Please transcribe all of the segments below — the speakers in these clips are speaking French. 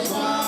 That's why.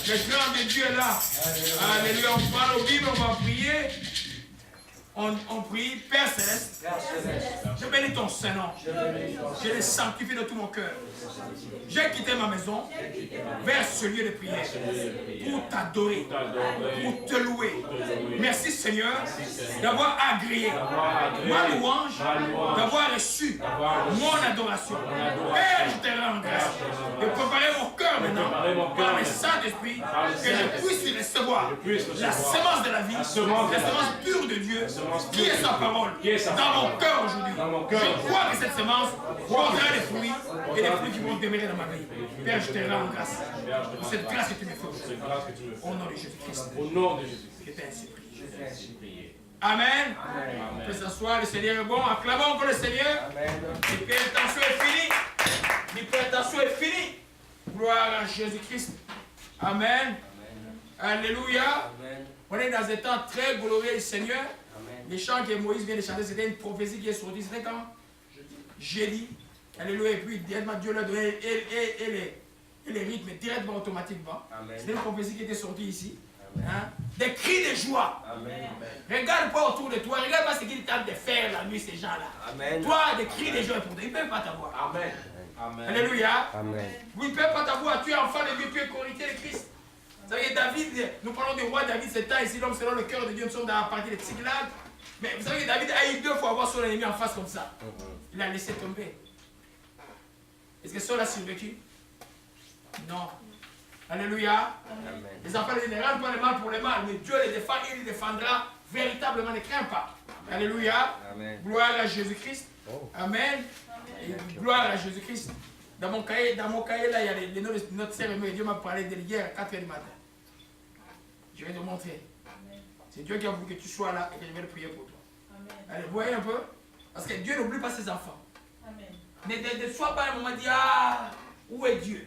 Le grand de Dieu est là. Alléluia. On parle au Bible, on va prier. On prie, Père Céleste, je bénis ton Saint-Nom, je le sanctifie de tout mon cœur. J'ai quitté ma maison vers ce lieu de prière pour t'adorer, pour te louer. Merci Seigneur d'avoir agréé ma louange, d'avoir reçu mon adoration. Père, je te rends grâce de préparer mon cœur maintenant par le Saint-Esprit que je puisse recevoir la semence de la vie, la semence pure de Dieu. Qui est sa parole dans mon cœur aujourd'hui? Je crois que cette semence portera des fruits et des fruits qui vont demeurer dans ma vie. Père, je te rends grâce pour cette grâce que tu me fais. Au nom de Jésus-Christ. Au nom de Jésus-Christ. Je t'ai ainsi prié. Amen. On peut s'asseoir, le Seigneur est bon. Acclamons encore le Seigneur. L'hypertension est finie. L'hypertension est finie. Gloire à Jésus-Christ. Amen. Alléluia. On est dans un temps très glorieux du Seigneur. Les chants que Moïse vient de chanter, c'était une prophétie qui est sortie. C'était quand? Jeudi. Alléluia. Et puis, directement, Dieu l'a donné et les rythmes directement, automatiquement. C'était une prophétie qui était sortie ici. Hein? Des cris de joie. Amen. Regarde pas autour de toi. Regarde pas ce qu'ils tentent de faire la nuit, ces gens-là. Toi, des cris de joie pour toi. Ils ne peuvent pas t'avoir. Amen. Amen. Alléluia. Amen. Vous ne peuvent pas t'avoir. Tu es enfant de Dieu, tu es corrigé de Christ. Vous savez, David, nous parlons du roi David, c'est temps ici, l'homme selon le cœur de Dieu, nous sommes dans la partie de Tsiglag. Mais vous savez que David a eu 2 fois avoir son ennemi en face comme ça. Il a laissé tomber. Est-ce que Saul a survécu? Non. Alléluia. Amen. Les enfants ne rendent pas le mal pour le mal, mais Dieu les défend, il les défendra véritablement, ne crains pas. Alléluia. Amen. Gloire à Jésus-Christ. Oh. Amen. Et gloire à Jésus-Christ. Dans mon cahier là, il y a les noms de notre sœur et Dieu m'a parlé de hier à 4h du matin. Je vais te montrer. C'est Dieu qui a voulu que tu sois là et que je vais le prier pour toi. Amen. Allez, vous voyez un peu? Parce que Dieu n'oublie pas ses enfants. Amen. Ne sois pas un moment de dire, ah, où est Dieu?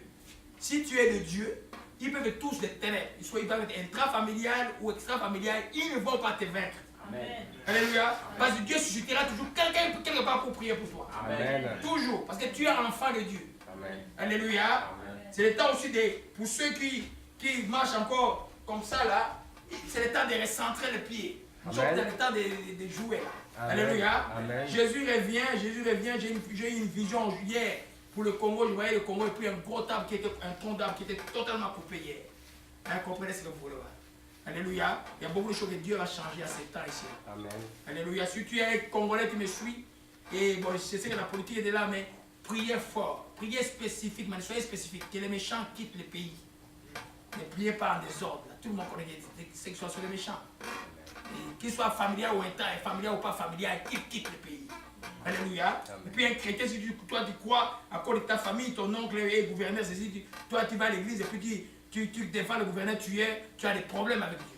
Si tu es de Dieu, ils peuvent tous les ténèbres. Ils peuvent être intrafamilial ou extrafamilial, ils ne vont pas te vaincre. Amen. Alléluia. Parce que Dieu suscitera toujours quelqu'un quelque part pour prier pour toi. Amen. Toujours. Parce que tu es enfant de Dieu. Amen. Alléluia. C'est le temps aussi pour ceux qui marchent encore comme ça là, c'est le temps de recentrer les pieds. Nous sommes dans le temps de jouer. Amen. Alléluia. Amen. Jésus revient. J'ai eu une vision hier pour le Congo. Je voyais le Congo et puis un gros arbre un tronc d'arbre qui était totalement coupé hier. Hein, comprenez ce que vous voulez voir. Alléluia. Il y a beaucoup de choses que Dieu va changer à ce temps ici. Amen. Alléluia. Si tu es un Congolais qui me suis, et bon, je sais que la politique est là, mais priez fort. Priez spécifique, mais soyez spécifique. Que les méchants quittent le pays. Ne priez pas en désordre. Tout le monde connaît ce qui soit sur les méchants. Qu'ils soient familial ou pas familial, quitte le pays. Alléluia. Amen. Et puis un chrétien, si toi tu crois à cause de ta famille, ton oncle est gouverneur, toi tu vas à l'église et puis tu défends le gouverneur, tu as des problèmes avec Dieu.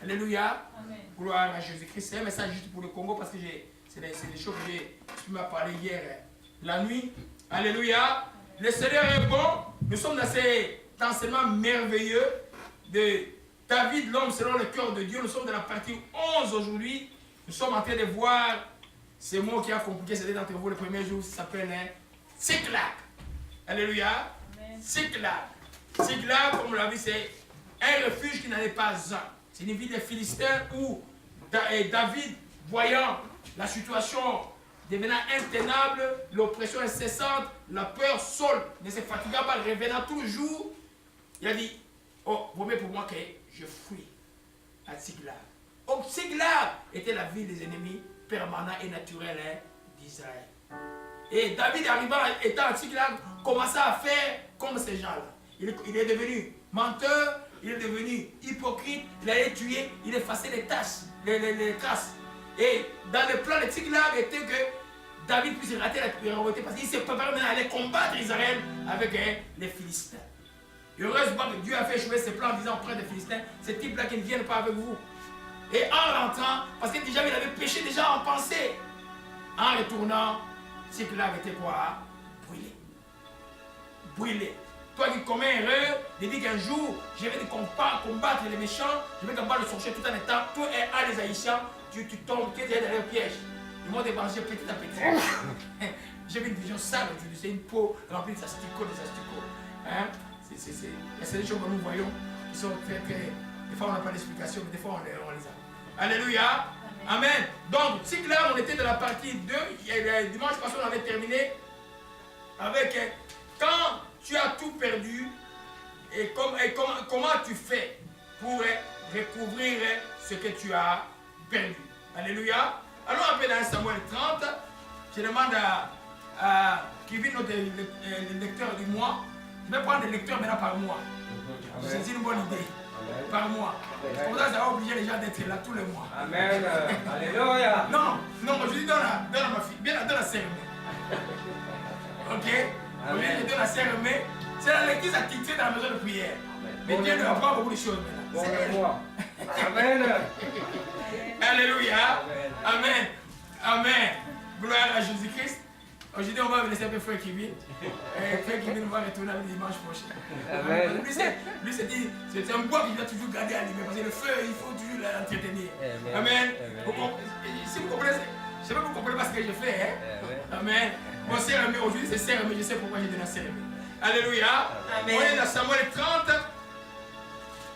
Alléluia. Amen. Gloire à Jésus-Christ. C'est un message juste pour le Congo parce que c'est des choses que tu m'as parlé hier, la nuit. Alléluia. Amen. Le Seigneur est bon. Nous sommes dans cet enseignement merveilleux de David, l'homme selon le cœur de Dieu. Nous sommes dans la partie 11 aujourd'hui. Nous sommes en train de voir ce mot qui a compliqué certains d'entre vous le premier jour. Ça s'appelle Tsiglag. Alléluia. Tsiglag. Tsiglag, comme on l'a vu, c'est un refuge qui n'en est pas un. C'est une ville des Philistins où David, voyant la situation devenant intenable, l'oppression incessante, la peur, Saul ne se fatiguant pas, revenant toujours, il a dit, oh, vaut mieux pour moi que je fuis à Tsiglag. Donc Tsiglag était la ville des ennemis permanents et naturels d'Israël. Et David arrivant, étant à Tsiglag, commença à faire comme ces gens-là. Il est devenu menteur, il est devenu hypocrite, il allait tuer, il effaçait les traces. Et dans le plan de Tsiglag était que David puisse rater la priorité parce qu'il s'est préparé maintenant à aller combattre Israël avec les Philistins. Et heureusement que Dieu a fait échouer ses plans en disant auprès des Philistins, ces types-là qui ne viennent pas avec vous. Et en rentrant, parce que déjà il avait péché déjà en pensée, en retournant, Tsiglag était quoi? Brûlé. Brûlé. Toi qui commets erreur, de dire qu'un jour, je vais combattre les méchants, je vais combattre le sorcier tout en étant, toi et les Haïtiens, tu tombes, tu es dans le piège. Ils vont débarrasser petit à petit. J'ai vu une vision sale, c'est une peau remplie de asticots, des asticots. Hein? C'est des choses que nous voyons. qui sont très, très... Des fois, on n'a pas d'explication, mais des fois, on les a. Alléluia. Amen. Donc, si là, on était dans la partie 2, dimanche passé, on avait terminé avec quand tu as tout perdu et comment tu fais pour recouvrir ce que tu as perdu. Alléluia. Allons un peu dans Samuel 30. Je demande à Kevin, notre lecteur du mois. Je vais prendre des lecteurs maintenant par mois. C'est une bonne idée. Amen. Par mois. Comme ça, ça va obliger les gens d'être là tous les mois. Amen. Alléluia. Non, je dis donne à ma fille, bien donne à Sérmé. Ok? Je donne à Sérmé. C'est la lecture attitrée dans la maison de prière. Mais Dieu nous apprend beaucoup de choses maintenant. Amen. Alléluia. Amen. Amen. Gloire à Jésus-Christ. Aujourd'hui, on va laisser un peu Frère Kevin. Frère Kevin va retourner le dimanche prochain. Amen. Lui, c'est un bois qu'il doit toujours garder allumé. Parce que le feu, il faut toujours l'entretenir. Amen. Si vous comprenez, je ne sais pas si vous comprenez pas ce que je fais. Hein? Amen. Bon, Sérmé, aujourd'hui, c'est Sérmé. Je sais pourquoi j'ai donné à Sérmé. Alléluia. Amen. On est dans Samuel 30.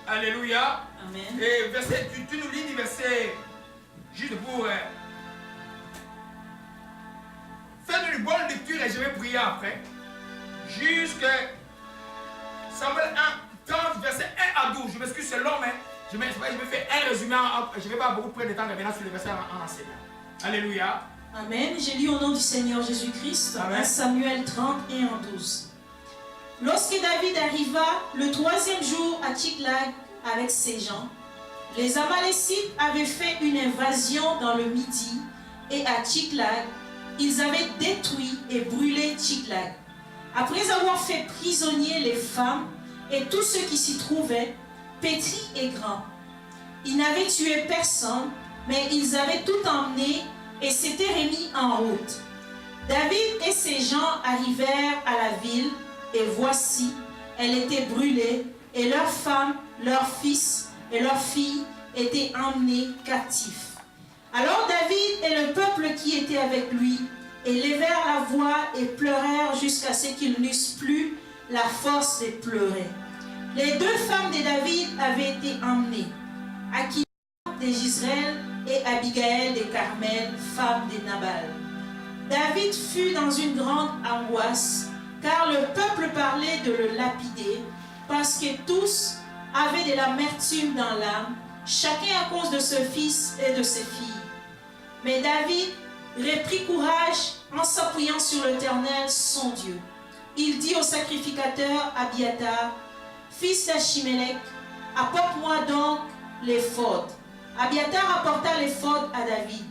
Alléluia. Amen. Et verset, tu nous lis du verset, juste pour faire une bonne lecture et je vais prier après. Jusqu'à Samuel 1, 30, verset 1 à 12. Je m'excuse, c'est long, mais je vais faire un résumé. Je ne vais pas beaucoup prendre de temps revenant sur les versets en enseignant. Alléluia. Amen. J'ai lu au nom du Seigneur Jésus-Christ, 1 Samuel 30 et 1 12. Lorsque David arriva le 3e jour à Tsiklag avec ses gens, les Amalécites avaient fait une invasion dans le Midi et à Tsiklag, ils avaient détruit et brûlé Tsiklag. Après avoir fait prisonnier les femmes et tous ceux qui s'y trouvaient, petits et grands. Ils n'avaient tué personne, mais ils avaient tout emmené et s'étaient remis en route. David et ses gens arrivèrent à la ville et voici, elle était brûlée et leurs femmes, leurs fils et leurs filles étaient emmenés captifs. Alors David et le peuple qui était avec lui élevèrent la voix et pleurèrent jusqu'à ce qu'ils n'eussent plus la force de pleurer. Les 2 femmes de David avaient été emmenées, Akina de Jezreel et Abigaël de Carmel, femme de Nabal. David fut dans une grande angoisse, car le peuple parlait de le lapider, parce que tous avaient de l'amertume dans l'âme, chacun à cause de ce fils et de ses filles. Mais David reprit courage en s'appuyant sur l'Éternel, son Dieu. Il dit au sacrificateur Abiatar, fils d'Achimélec, apporte-moi donc l'éphod. Abiatar apporta l'éphod à David.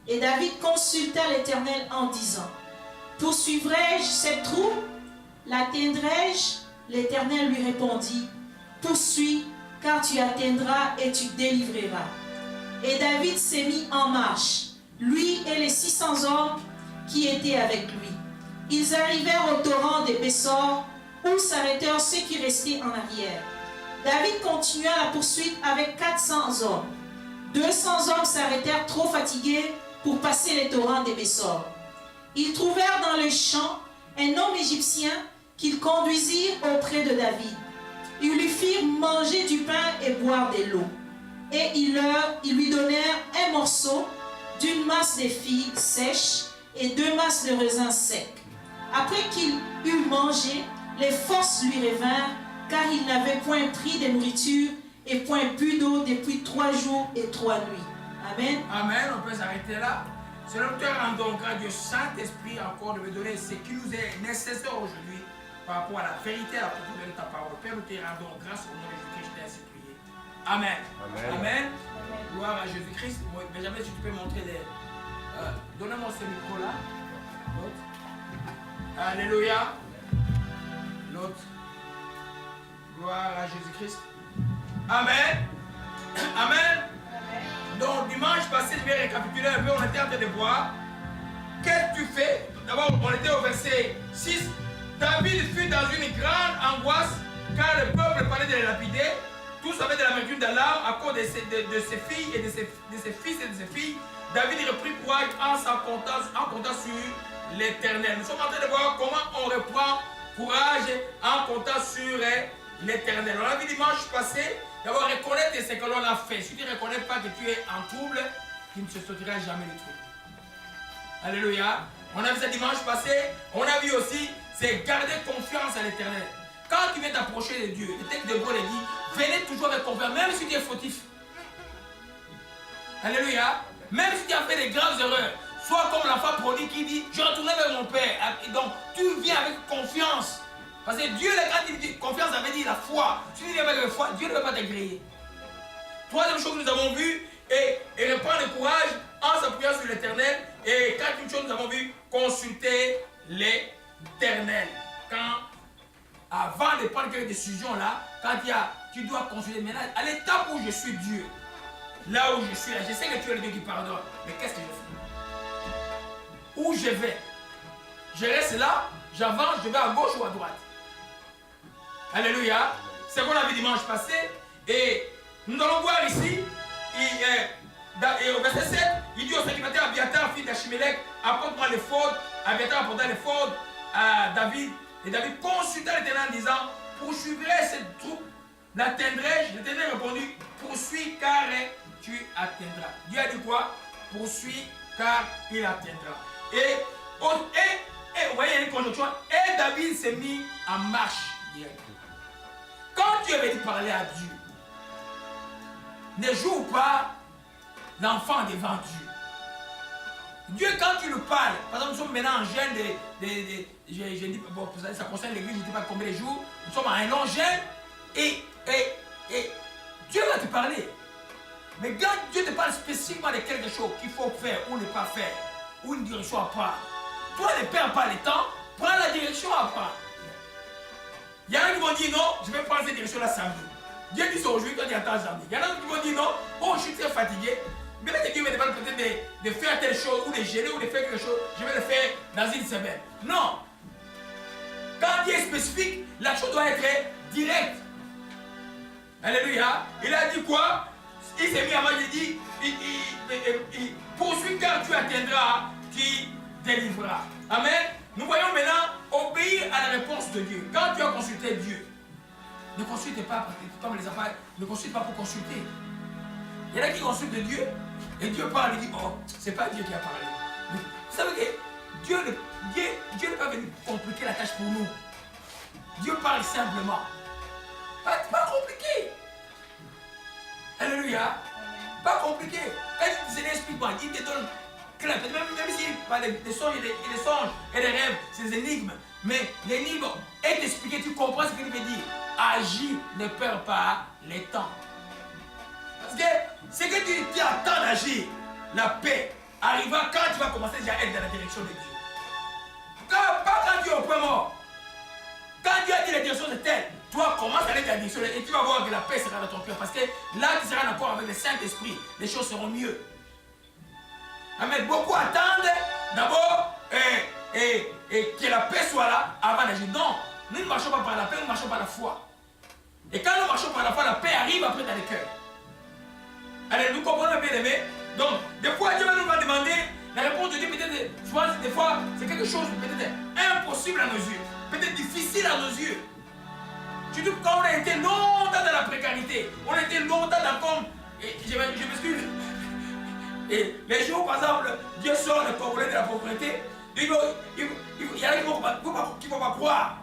Et David consulta l'Éternel en disant, poursuivrai-je cette troupe? L'atteindrai-je? L'Éternel lui répondit, poursuis, car tu atteindras et tu délivreras. Et David s'est mis en marche, lui et les 600 hommes qui étaient avec lui. Ils arrivèrent au torrent des Bessor, où s'arrêtèrent ceux qui restaient en arrière. David continua la poursuite avec 400 hommes. 200 hommes s'arrêtèrent trop fatigués pour passer les torrents des Bessor. Ils trouvèrent dans le champ un homme égyptien qu'ils conduisirent auprès de David. Ils lui firent manger du pain et boire de l'eau. Et ils lui donnèrent un morceau d'une masse de figues sèches et 2 masses de raisins secs. Après qu'il eut mangé, les forces lui revinrent, car il n'avait point pris de nourriture et point bu d'eau depuis 3 jours et 3 nuits. Amen. Amen. On peut s'arrêter là. Seigneur, nous te rendons grâce, Dieu Saint-Esprit, encore de me donner ce qui nous est nécessaire aujourd'hui par rapport à la vérité, à la propos de ta parole. Père, nous te rendons grâce au nom de Jésus-Christ, je t'ai ainsi prié. Amen. Amen. Amen. Gloire à Jésus-Christ. Benjamin, si tu peux montrer les... Donne-moi ce micro-là. L'autre. Alléluia. L'autre. Gloire à Jésus-Christ. Amen. Amen. Donc, dimanche passé, je vais récapituler un peu. On était en train de voir. Qu'est-ce que tu fais? D'abord, on était au verset 6. David fut dans une grande angoisse car le peuple parlait de les lapider. Tous avaient de la mercure dans l'âme à cause de ses filles et de ses fils et de ses filles. David reprit courage en comptant sur l'Éternel. Nous sommes en train de voir comment on reprend courage en comptant sur l'éternel. On a vu dimanche passé, d'abord reconnaître ce que l'on a fait. Si tu ne reconnais pas que tu es en trouble, tu ne se sortiras jamais du trouble. Alléluia. On a vu ça dimanche passé. On a vu aussi, c'est garder confiance à l'éternel. Quand tu viens t'approcher de Dieu, le texte de Paul dit, venez toujours avec confiance, même si tu es fautif. Alléluia. Même si tu as fait des graves erreurs, sois comme l'enfant prodigue qui dit, je retournerai vers mon père. Et donc, tu viens avec confiance. Parce que Dieu, quand il dit confiance, ça veut dire la foi. Si tu viens avec la foi, Dieu ne va pas t'agréer. Troisième chose que nous avons vue, et reprendre le courage en s'appuyant sur l'éternel. Et quatrième chose, nous avons vu, consulter l'éternel. Avant de prendre quelques décisions là, quand tu dois consulter maintenant, à l'étape où je suis Dieu, là où je suis là, je sais que tu es le Dieu qui pardonne, mais qu'est-ce que je fais? Où je vais? Je reste là, j'avance, je vais à gauche ou à droite? Alléluia. C'est ce qu'on a vu dimanche passé. Et nous allons voir ici, et au verset 7, il dit au sacrificateur Abiatar, fils d'Achimélec, apporte-moi l'éphod. Abiatar apporta l'éphod à David. Et David consulta l'Éternel en disant, poursuivrai cette troupe, l'atteindrai-je? L'Éternel répondit, poursuis car tu atteindras. Dieu a dit quoi? Poursuis car il atteindra. Et vous voyez, il y a une conjonction. Et David s'est mis en marche direct. Quand Dieu avait dit parler à Dieu, ne joue pas l'enfant devant Dieu. Dieu, quand tu le parles, par exemple, nous sommes maintenant en jeûne bon, ça concerne l'église, je ne dis pas combien de jours, nous sommes en un long jeûne, et Dieu va te parler. Mais quand Dieu te parle spécifiquement de quelque chose qu'il faut faire ou ne pas faire, ou une direction à prendre, toi ne perds pas le temps, prends la direction à prendre. Il y en a qui vont dire non, je vais prendre cette direction-là samedi. Dieu dit ça aujourd'hui quand il attend samedi. Il y en a qui vont dire non, oh je suis très fatigué. Mais là, Dieu me demande peut-être de faire telle chose, ou de gérer, ou de faire quelque chose, je vais le faire dans une semaine. Non. Quand Dieu est spécifique, la chose doit être directe. Alléluia. Il a dit quoi? Il s'est mis à moi, il dit, il poursuit car tu atteindras, tu délivreras. Amen. Nous voyons maintenant obéir à la réponse de Dieu. Quand tu as consulté Dieu, ne consulte pas comme les enfants, ne consulte pas pour consulter. Il y en a qui consultent Dieu et Dieu parle et dit, oh, c'est pas Dieu qui a parlé. Vous savez que Dieu n'est pas venu compliquer la tâche pour nous. Dieu parle simplement. Pas compliqué. Alléluia. Pas compliqué. Quand il dit, Seigneur, explique-moi, il te donne clair. Même s'il parle des songes et des rêves, c'est des énigmes. Mais l'énigme est expliquée, tu comprends ce qu'il veut dire. Agis, ne perds pas les temps. Parce que ce que tu attends d'agir, la paix, arrivera quand tu vas commencer déjà à être dans la direction de Dieu. Pas quand tu es au point mort. Quand Dieu a dit la direction de telle, toi commence à aller dans la direction et tu vas voir que la paix sera dans ton cœur. Parce que là, tu seras en accord avec le Saint-Esprit. Les choses seront mieux. Amen. Beaucoup attendent d'abord que la paix soit là avant d'agir. Non, nous ne marchons pas par la paix, nous marchons par la foi. Et quand nous marchons par la foi, la paix arrive après dans le cœur. Allez, nous comprenons bien aimé. Donc, des fois, Dieu nous va demander la réponse de Dieu. Peut-être, je pense, des fois, c'est quelque chose peut-être impossible à nos yeux, peut-être difficile à nos yeux. Surtout quand on a été longtemps dans la précarité, on a été longtemps dans comme. Je m'excuse. Et les jours, par exemple, Dieu sort le pauvreté de la pauvreté, il y en a qui ne vont pas croire.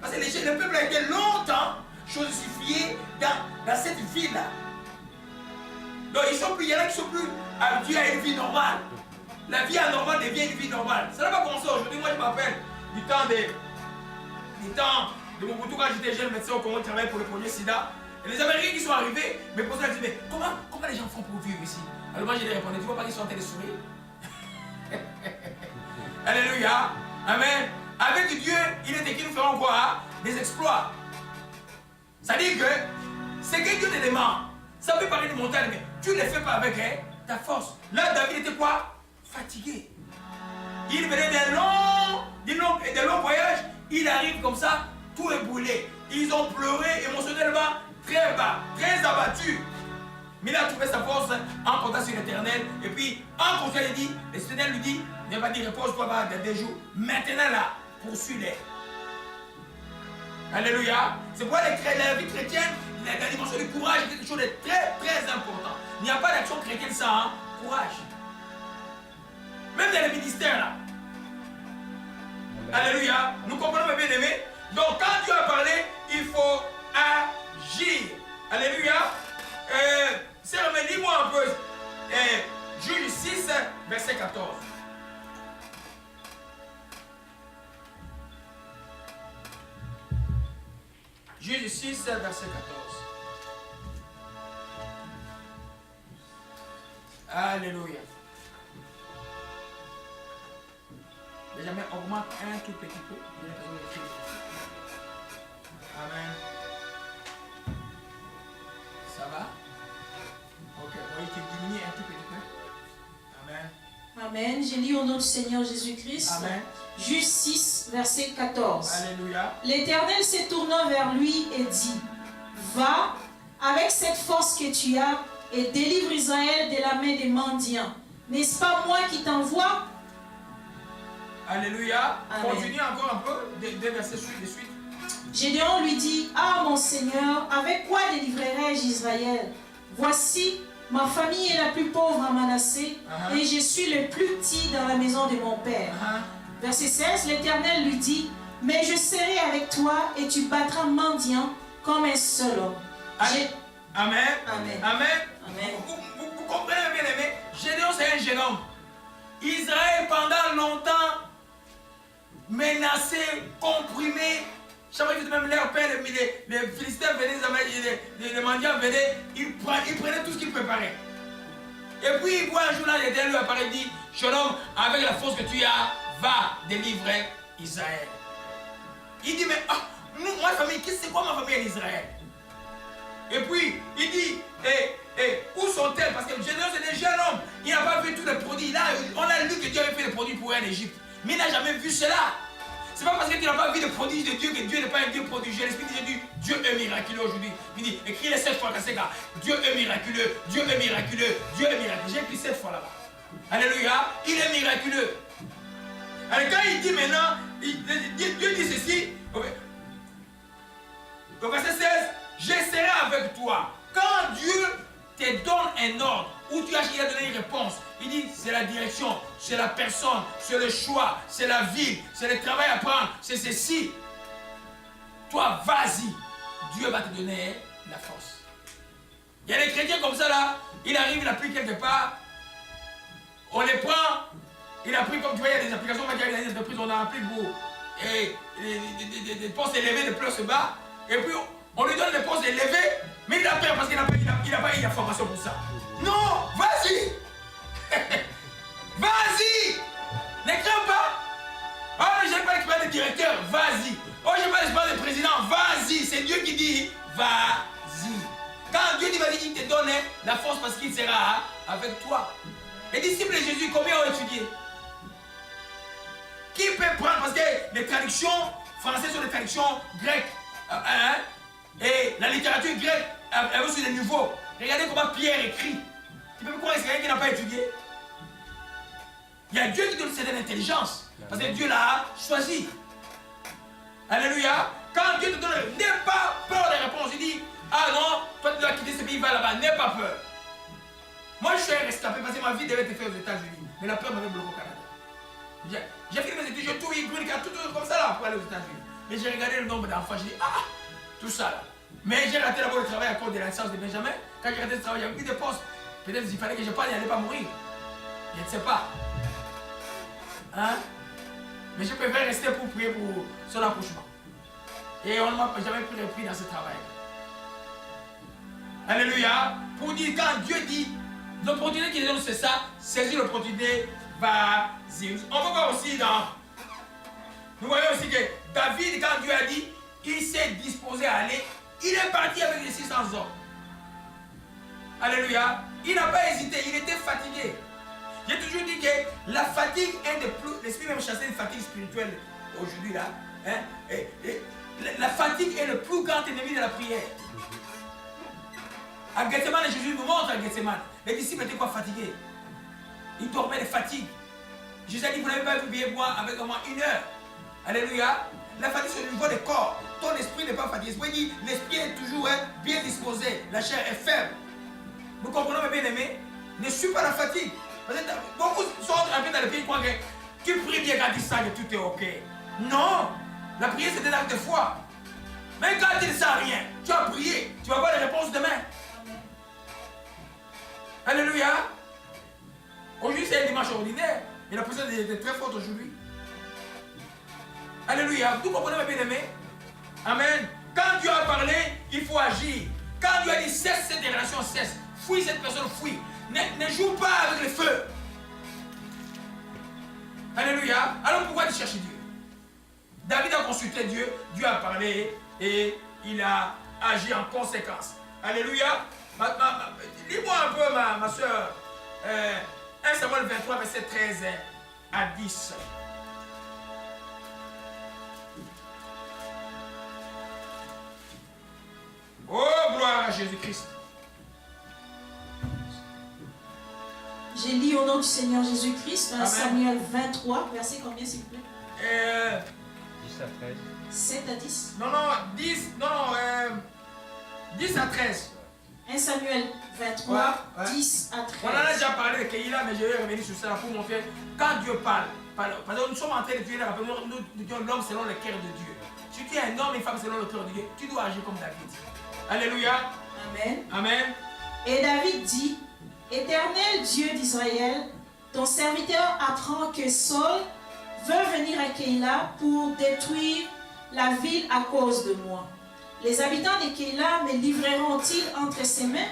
Parce que le peuple a été longtemps chosifié dans cette vie-là. Donc il y en a qui sont plus habitués à une vie normale. La vie anormale devient une vie normale. Ça n'a pas commencé aujourd'hui. Moi je m'appelle du temps de mon retour quand j'étais jeune médecin au Congo, je travaillais pour le projet SIDA. Et les Américains qui sont arrivés me posaient la question, mais comment les gens font pour vivre ici? Alors moi j'ai répondu, tu ne vois pas qu'ils sont en train de sourire? Alléluia. Amen. Avec Dieu, il était qui nous ferons quoi? Des exploits. C'est-à-dire que ce que Dieu te demande, ça peut paraître une montagne, mais tu ne le fais pas avec ta force. Là, David était quoi? Fatigué. Il venait d'un long voyage. Il arrive comme ça, tout est brûlé. Ils ont pleuré émotionnellement, très bas, très abattus. Mais il a trouvé sa force en comptant sur l'Éternel. Et puis, en comptant, il dit, l'Éternel lui dit, ne va pas dire repose-toi des jours. Maintenant là, poursuis-les. Alléluia. C'est pourquoi la vie chrétienne, la dimension du courage est quelque chose de très très important. Il n'y a pas d'action chrétienne sans courage. Même dans le ministère là. Alléluia. Nous comprenons mes bien-aimés. Donc quand Dieu a parlé, il faut agir. Alléluia. Sœur, dis-moi un peu. Juge 6, verset 14. Juge 6, verset 14. Alléluia. Benjamin, augmente un tout petit peu. Amen. Ça va? Ok, oui, tu diminues un tout petit peu. Amen. Amen. J'ai lu au nom du Seigneur Jésus-Christ. Amen. Juge 6, verset 14. Alléluia. L'Éternel se tournant vers lui et dit, va avec cette force que tu as et délivre Israël de la main des mendiants. N'est-ce pas moi qui t'envoie? Alléluia. Amen. Continue encore un peu, deux versets de suite. Gédéon lui dit, ah mon Seigneur, avec quoi délivrerai-je Israël? Voici, ma famille est la plus pauvre à Manassé, et je suis le plus petit dans la maison de mon père. Verset 16, l'Éternel lui dit, mais je serai avec toi et tu battras mendiant comme un seul homme. Amen. Amen. Amen. Amen. Amen. Vous comprenez bien aimé? Gédéon c'est un jeune homme. Israël pendant longtemps menacé, comprimé. Chaque fois que même leur père, les Philistins venaient, les mendiants venaient, ils prenaient tout ce qu'ils préparaient. Et puis il voit un jour là, l'Éternel lui apparaît et dit, jeune homme, avec la force que tu as, va délivrer Israël. Il dit, mais ma famille, c'est quoi ma famille en Israël? Et puis il dit, où sont-elles? Parce que Gédéon c'est un jeune homme, il n'a pas vu tous les produits. Là, on a lu que Dieu avait fait des produits pour eux en Égypte, mais il n'a jamais vu cela. C'est pas parce que tu n'as pas vu les prodiges de Dieu que Dieu n'est pas un Dieu prodigieux. L'Esprit de Dieu dit, Dieu est miraculeux aujourd'hui. Il dit, écris-les 7 fois, Dieu est miraculeux, Dieu est miraculeux, Dieu est miraculeux. J'ai écrit 7 fois là-bas. Alléluia, il est miraculeux. Alors quand il dit maintenant, Dieu dit ceci, au verset 16, je serai avec toi. Quand Dieu te donne un ordre, où tu as donné une réponse, il dit c'est la direction, c'est la personne, c'est le choix, c'est la ville, c'est le travail à prendre, c'est ceci. Toi, vas-y. Dieu va te donner la force. Il y a des chrétiens comme ça là, il arrive, il a pris quelque part, on les prend, il a pris comme tu vois, il y a des applications, il y a des entreprises, on a appris pour des postes élevés, des plus bas, et puis on lui donne des postes élevés, mais il a peur parce qu'il n'a pas eu la formation pour ça. Non, vas-y. Vas-y. Ne crains pas. Oh, je n'ai pas l'expérience de directeur, vas-y. Oh, je n'ai pas l'expérience de président, vas-y. C'est Dieu qui dit, vas-y. Quand Dieu dit vas-y, il te donne la force parce qu'il sera avec toi. Les disciples de Jésus, combien ont étudié? Qui peut prendre, parce que les traductions françaises sont des traductions grecques. Et la littérature grecque, elle est sur des niveaux. Regardez comment Pierre écrit. Tu peux me croire que c'est quelqu'un qui n'a pas étudié? Il y a Dieu qui donne cette intelligence. Parce que Dieu l'a choisi. Alléluia. Quand Dieu te donne, n'aie pas peur des réponses. Il dit, ah non, toi tu dois quitter ce pays, va là-bas. N'aie pas peur. Moi je suis un rescapé parce que ma vie devait être faite aux États-Unis. Mais la peur m'avait bloqué au Canada. J'ai fait mes études, j'ai tout eu, tout comme ça là pour aller aux États-Unis. Mais j'ai regardé le nombre d'enfants, j'ai dit, ah, tout ça là. Mais j'ai raté d'abord le travail à cause de la naissance de Benjamin. Quand j'ai raté ce travail, il y avait plus de postes. Peut-être qu'il fallait que je parle, il n'allait pas mourir. Je ne sais pas. Hein? Mais je préfère rester pour prier pour son accouchement. Et on ne m'a jamais pris le prix dans ce travail. Alléluia. Pour dire, quand Dieu dit, l'opportunité qu'il donne, c'est ça, saisis l'opportunité, vas-y. On va voir aussi dans... Nous voyons aussi que David, quand Dieu a dit, il s'est disposé à aller, il est parti avec les 600 hommes. Alléluia. Il n'a pas hésité, il était fatigué. J'ai toujours dit que la fatigue est de plus... L'esprit même chassé une fatigue spirituelle aujourd'hui là. Hein? La fatigue est le plus grand ennemi de la prière. À Gethsemane, Jésus nous montre à Gethsemane. Les disciples étaient quoi fatigués? Ils dormaient de fatigue. Jésus a dit, vous n'avez pas vu bien moi avec au moins 1 heure. Alléluia. La fatigue c'est au niveau du corps. ton esprit n'est pas fatigué. Il dit, l'esprit est toujours bien disposé, la chair est faible. Vous comprenez, mes bien-aimés? Ne suis pas la fatigue. Beaucoup sont entrés dans le pays, croient que tu pries bien quand tu sens que tout est ok. Non, la prière c'est un acte de foi. Même quand tu ne sens rien, tu as prié, tu vas avoir les réponses demain. Alléluia. Aujourd'hui c'est un dimanche ordinaire, mais la puissance est très forte aujourd'hui. Alléluia. Vous comprenez, mes bien-aimés? Amen. Quand Dieu a parlé, il faut agir. Quand Dieu a dit cesse cette relation, cesse. Fuis cette personne, fuis. Ne joue pas avec le feu. Alléluia. Alors pourquoi tu cherches Dieu? David a consulté Dieu, Dieu a parlé et il a agi en conséquence. Alléluia. Lis-moi un peu, ma soeur. 1 Samuel 23, verset 13 à 10. Oh, gloire à Jésus-Christ. J'ai lu au nom du Seigneur Jésus-Christ, 1 Samuel 23, verset combien s'il vous plaît? 10 à 13. 7 à 10. Non, 10 à 13. 1 Samuel 23, 10 à 13. On en a déjà parlé de Keïla, mais je vais revenir sur ça pour montrer quand Dieu parle. Parce que nous sommes en train de tuer, nous disons l'homme selon le cœur de Dieu. Si tu es un homme et une femme selon le cœur de Dieu, tu dois agir comme David. Alléluia. Amen. Amen. Et David dit, Éternel Dieu d'Israël, ton serviteur apprend que Saul veut venir à Keïla pour détruire la ville à cause de moi. Les habitants de Keïla me livreront-ils entre ses mains?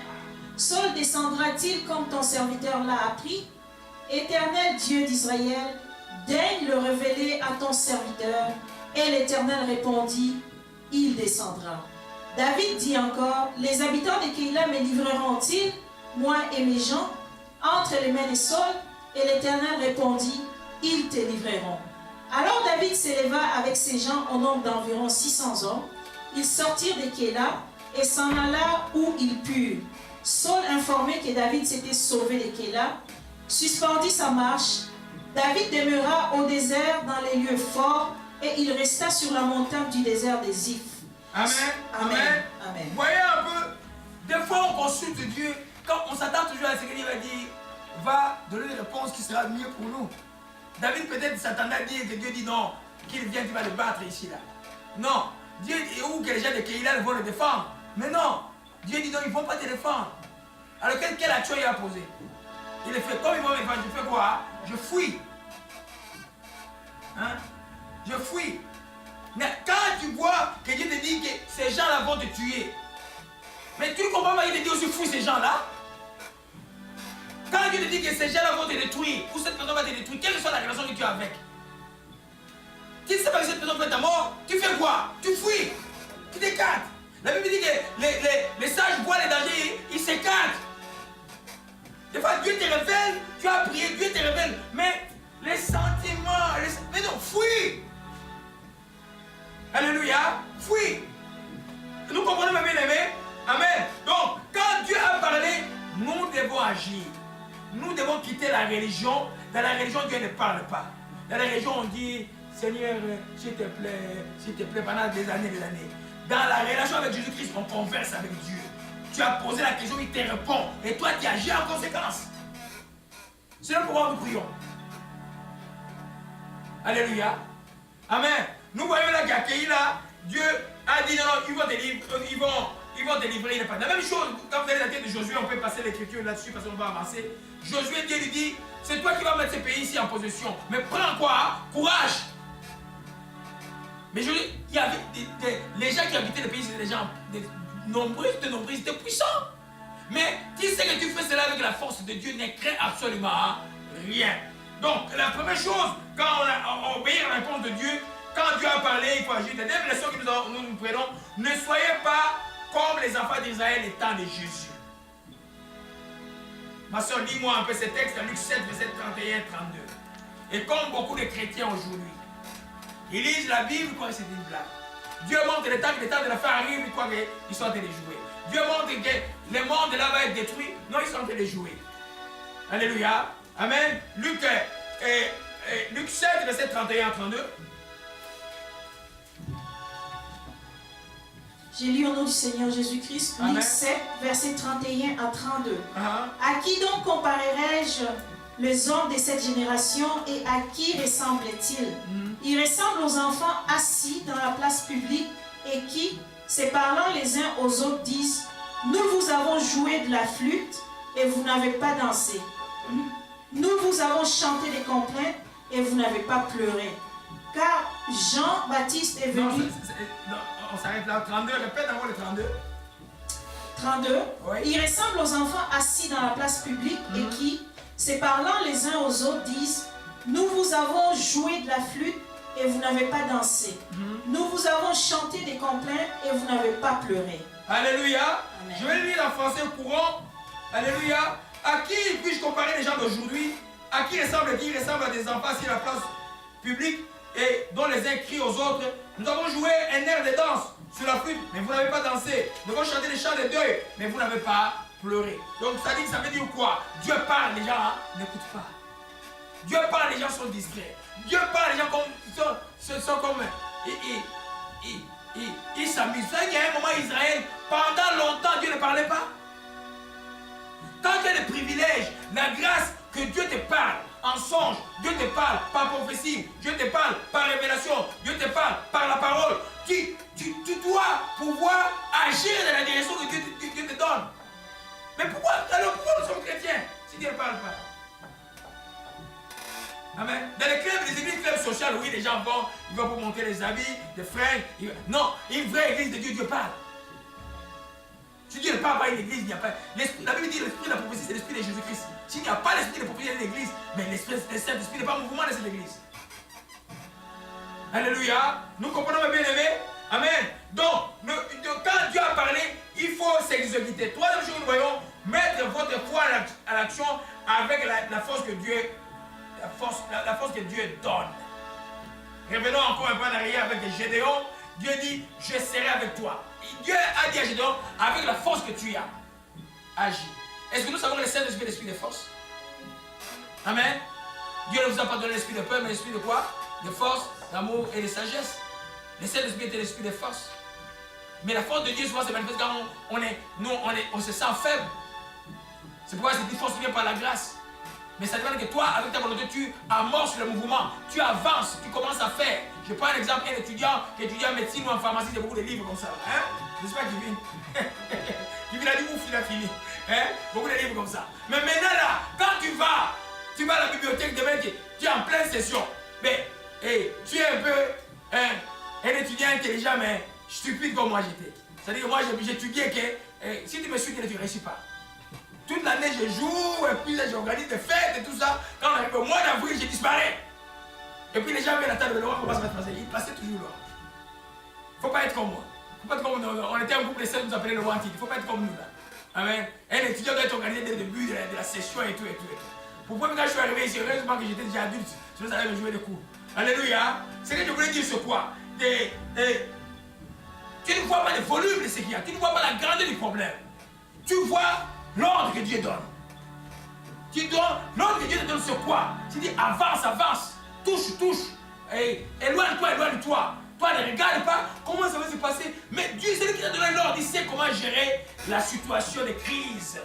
Saul descendra-t-il comme ton serviteur l'a appris? Éternel Dieu d'Israël, daigne le révéler à ton serviteur. Et l'Éternel répondit, il descendra. David dit encore, les habitants de Keïla me livreront-ils, moi et mes gens, entre les mains de Saul? Et l'Éternel répondit, ils te livreront. Alors David s'éleva avec ses gens au nombre d'environ 600 hommes. Ils sortirent de Keïla et s'en alla où ils purent. Saul, informé que David s'était sauvé de Keïla, suspendit sa marche. David demeura au désert dans les lieux forts et il resta sur la montagne du désert des Ziph. Amen. Amen. Amen. Vous voyez un peu, des fois on consulte Dieu, quand on s'attend toujours à ce que Dieu va dire, va donner une réponse qui sera mieux pour nous. David peut-être s'attendait à dire que Dieu dit non, qu'il vienne, tu vas le battre ici là. Non, Dieu dit où que les gens de Keïla vont le défendre. Mais non, Dieu dit non, ils ne vont pas te défendre. Alors quelle action il a posé? Il a fait comme ils vont me défendre, je fais quoi? Je fuis. Hein? Je fuis. Mais quand tu vois que Dieu te dit que ces gens-là vont te tuer, mais tu ne comprends pas, il te dit aussi fuis ces gens-là. Quand Dieu te dit que ces gens-là vont te détruire, ou cette personne va te détruire, quelle que soit la relation que tu as avec, tu ne sais pas que cette personne peut être à mort, tu fais quoi? Tu fuis, tu t'écartes. La Bible dit que les sages voient les dangers, ils s'écartent. Des fois, Dieu te révèle, tu as prié, Dieu te révèle, mais les sentiments, mais non, fuis. Alléluia, fuis. Nous comprenons, mes bien-aimés? Amen. Donc, quand Dieu a parlé, nous devons agir. Nous devons quitter la religion. Dans la religion, Dieu ne parle pas. Dans la religion, on dit, Seigneur, s'il te plaît, pendant des années. Dans la relation avec Jésus-Christ, on converse avec Dieu. Tu as posé la question, il te répond. Et toi, tu agis en conséquence. C'est le pourquoi nous prions. Alléluia. Amen. Nous voyons là qu'à Keïla, Dieu a dit non, ils vont te livrer, il n'est pas. La même chose, quand vous allez dans la tête de Josué, on peut passer l'écriture là-dessus parce qu'on va avancer. Josué, Dieu lui dit, c'est toi qui vas mettre ce pays ici en possession. Mais prends quoi? Courage. Mais je dis, il y avait les gens qui habitaient le pays, c'était des gens nombreux, ils étaient puissants. Mais tu sais que tu fais cela avec la force de Dieu, ne crains absolument rien. Donc, la première chose, quand on obéit à la réponse de Dieu, quand Dieu a parlé, il faut agir. La deuxième leçon que nous prenons, ne soyez pas comme les enfants d'Israël les temps de Jésus. Ma soeur, lis-moi un peu ce texte, Luc 7, verset 31-32. Et comme beaucoup de chrétiens aujourd'hui, ils lisent la Bible, quoi, c'est une blague. Dieu montre que le temps de la fin arrive, ils croient qu'ils sont en train de jouer. Dieu montre que le monde là va être détruit, non, ils sont en train de jouer. Alléluia. Amen. Luc 7, verset 31-32. J'ai lu au nom du Seigneur Jésus-Christ, Luc 7, versets 31 à 32. À qui donc comparerai-je les hommes de cette génération et à qui ressemblent-ils? Ils ressemblent aux enfants assis dans la place publique et qui, se parlant les uns aux autres, disent: nous vous avons joué de la flûte et vous n'avez pas dansé. Nous vous avons chanté des complaintes et vous n'avez pas pleuré. Car Jean-Baptiste est venu... Non, on s'arrête là. 32, répète d'abord le 32. 32. Oui. Ils ressemblent aux enfants assis dans la place publique et qui, se parlant les uns aux autres, disent: nous vous avons joué de la flûte et vous n'avez pas dansé. Nous vous avons chanté des complaintes et vous n'avez pas pleuré. Alléluia. Amen. Je vais lire en français courant. Alléluia. À qui puis-je comparer les gens d'aujourd'hui? À qui ressemble-t-il? Ils ressemblent à des enfants assis à la place publique et dont les uns crient aux autres: nous avons joué un air de danse sur la flûte, mais vous n'avez pas dansé. Nous avons chanté des chants de deuil, mais vous n'avez pas pleuré. Donc ça veut dire quoi? Dieu parle, les gens n'écoutent pas. Dieu parle, les gens sont discrets. Dieu parle, les gens sont comme... Ils s'amusent. Vous savez qu'il y a un moment Israël, pendant longtemps, Dieu ne parlait pas. Quand tu as le privilège, la grâce que Dieu te parle en songe, Dieu te parle par prophétie, Dieu te parle par révélation, Dieu te parle par la parole, tu dois pouvoir agir dans la direction que Dieu te donne. Mais pourquoi nous sommes chrétiens si Dieu ne parle pas? Amen. Dans les clubs, les églises, clubs sociaux, oui, les gens vont, ils vont pour monter les habits, des fringues. Non, une vraie église de Dieu, Dieu parle. Si Dieu ne parle pas à une église, il n'y a pas. La Bible dit que l'esprit de la prophétie, c'est l'esprit de Jésus-Christ. S'il n'y a pas l'esprit de la prophétie dans l'église, mais l'esprit n'est pas en mouvement dans cette église. Alléluia. Nous comprenons, mes bien-aimés. Amen. Donc, quand Dieu a parlé, il faut s'exécuter. Troisième chose que nous voyons, mettre votre foi à l'action avec la force que Dieu la force que Dieu donne. Revenons encore un peu en arrière avec Gédéon. Dieu dit: je serai avec toi. Dieu a dit à Gédéon: avec la force que tu as, agis. Est-ce que nous savons que le Saint-Esprit est l'esprit de force? Amen. Dieu ne vous a pas donné l'esprit de peur, mais l'esprit de quoi? De force, d'amour et de sagesse. Le Saint-Esprit était l'esprit de force. Mais la force de Dieu souvent se manifeste quand on se sent faible. C'est pourquoi cette force vient par la grâce. Mais ça demande que toi, avec ta volonté, tu amorces le mouvement, tu avances, tu commences à faire. Je prends un exemple, un étudiant qui étudie en médecine ou en pharmacie, il y a beaucoup de livres comme ça. Hein? N'est-ce pas, Kevin? Kevin a dit ouf, il a fini. Hein? Beaucoup de livres comme ça. Mais maintenant là, quand tu vas à la bibliothèque demain, tu es en pleine session. Mais tu es un peu un étudiant intelligent, mais stupide comme moi j'étais. C'est-à-dire que moi j'étudiais que si tu me suis, tu ne réussis pas. Toute l'année, je joue, et puis là, j'organise des fêtes et tout ça. Quand on arrive au mois d'avril, je disparais. Et puis les gens viennent à table de l'Europe, on va se mettre il passait toujours là. Il ne faut pas être comme moi. Faut pas être comme nous. On était un groupe de 7, nous appelait le Wanted. Il ne faut pas être comme nous là. Amen. Un étudiant doit être organisé dès le début de la session et tout et tout. Pourquoi quand je suis arrivé ici, heureusement que j'étais déjà adulte, je savais me jouer des coups. Alléluia. Ce que je voulais dire, c'est quoi? Tu ne vois pas le volume de ce qu'il y a. Tu ne vois pas la grandeur du problème. Tu vois l'ordre que Dieu donne. L'ordre que Dieu te donne, c'est quoi? Tu dis avance, avance, touche, éloigne-toi. Toi, ne regarde pas comment ça va se passer. Mais Dieu, c'est lui qui t'a donné l'ordre. Il sait comment gérer la situation de crise.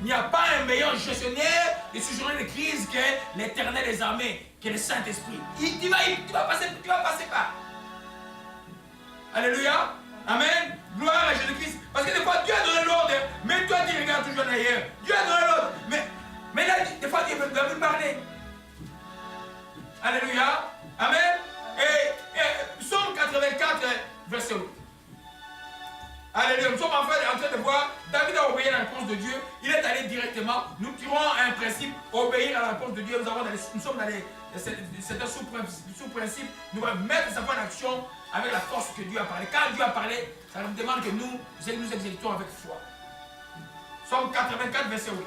Il n'y a pas un meilleur gestionnaire de ce genre de crise que l'Éternel des armées, que le Saint-Esprit. Tu vas passer par. Alléluia. Amen. Gloire à Jésus-Christ. Parce que des fois, Dieu a donné l'ordre, mais toi, tu regardes toujours ailleurs. Dieu a donné l'ordre, mais là, des fois, Dieu veut parler. Alléluia. Amen. Et Psaume 84, verset 8. Alléluia. Nous sommes en train de voir, David a obéi à la réponse de Dieu. Il est allé directement. Nous tirons un principe, obéir à la réponse de Dieu. Nous sommes dans c'est un sous-principe. Nous allons mettre sa foi en action avec la force que Dieu a parlé. Quand Dieu a parlé, ça nous demande que nous exécutons avec foi. Psaume 84, verset 8.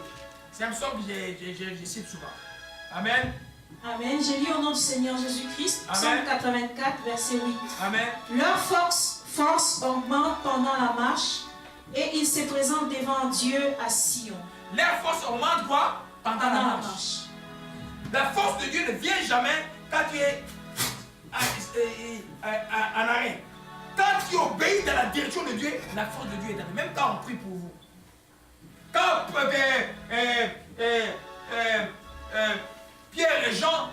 C'est un psaume que je cite souvent. Amen. Amen. J'ai lu au nom du Seigneur Jésus-Christ. Psaume 84, verset 8. Amen. Leur force augmente pendant la marche et ils se présentent devant Dieu à Sion. Leur force augmente quoi? Pendant la marche. La force de Dieu ne vient jamais quand tu es en arrêt. quand tu obéis dans la direction de Dieu, la force de Dieu est dans vous. Même quand on prie pour vous. Quand Pierre et Jean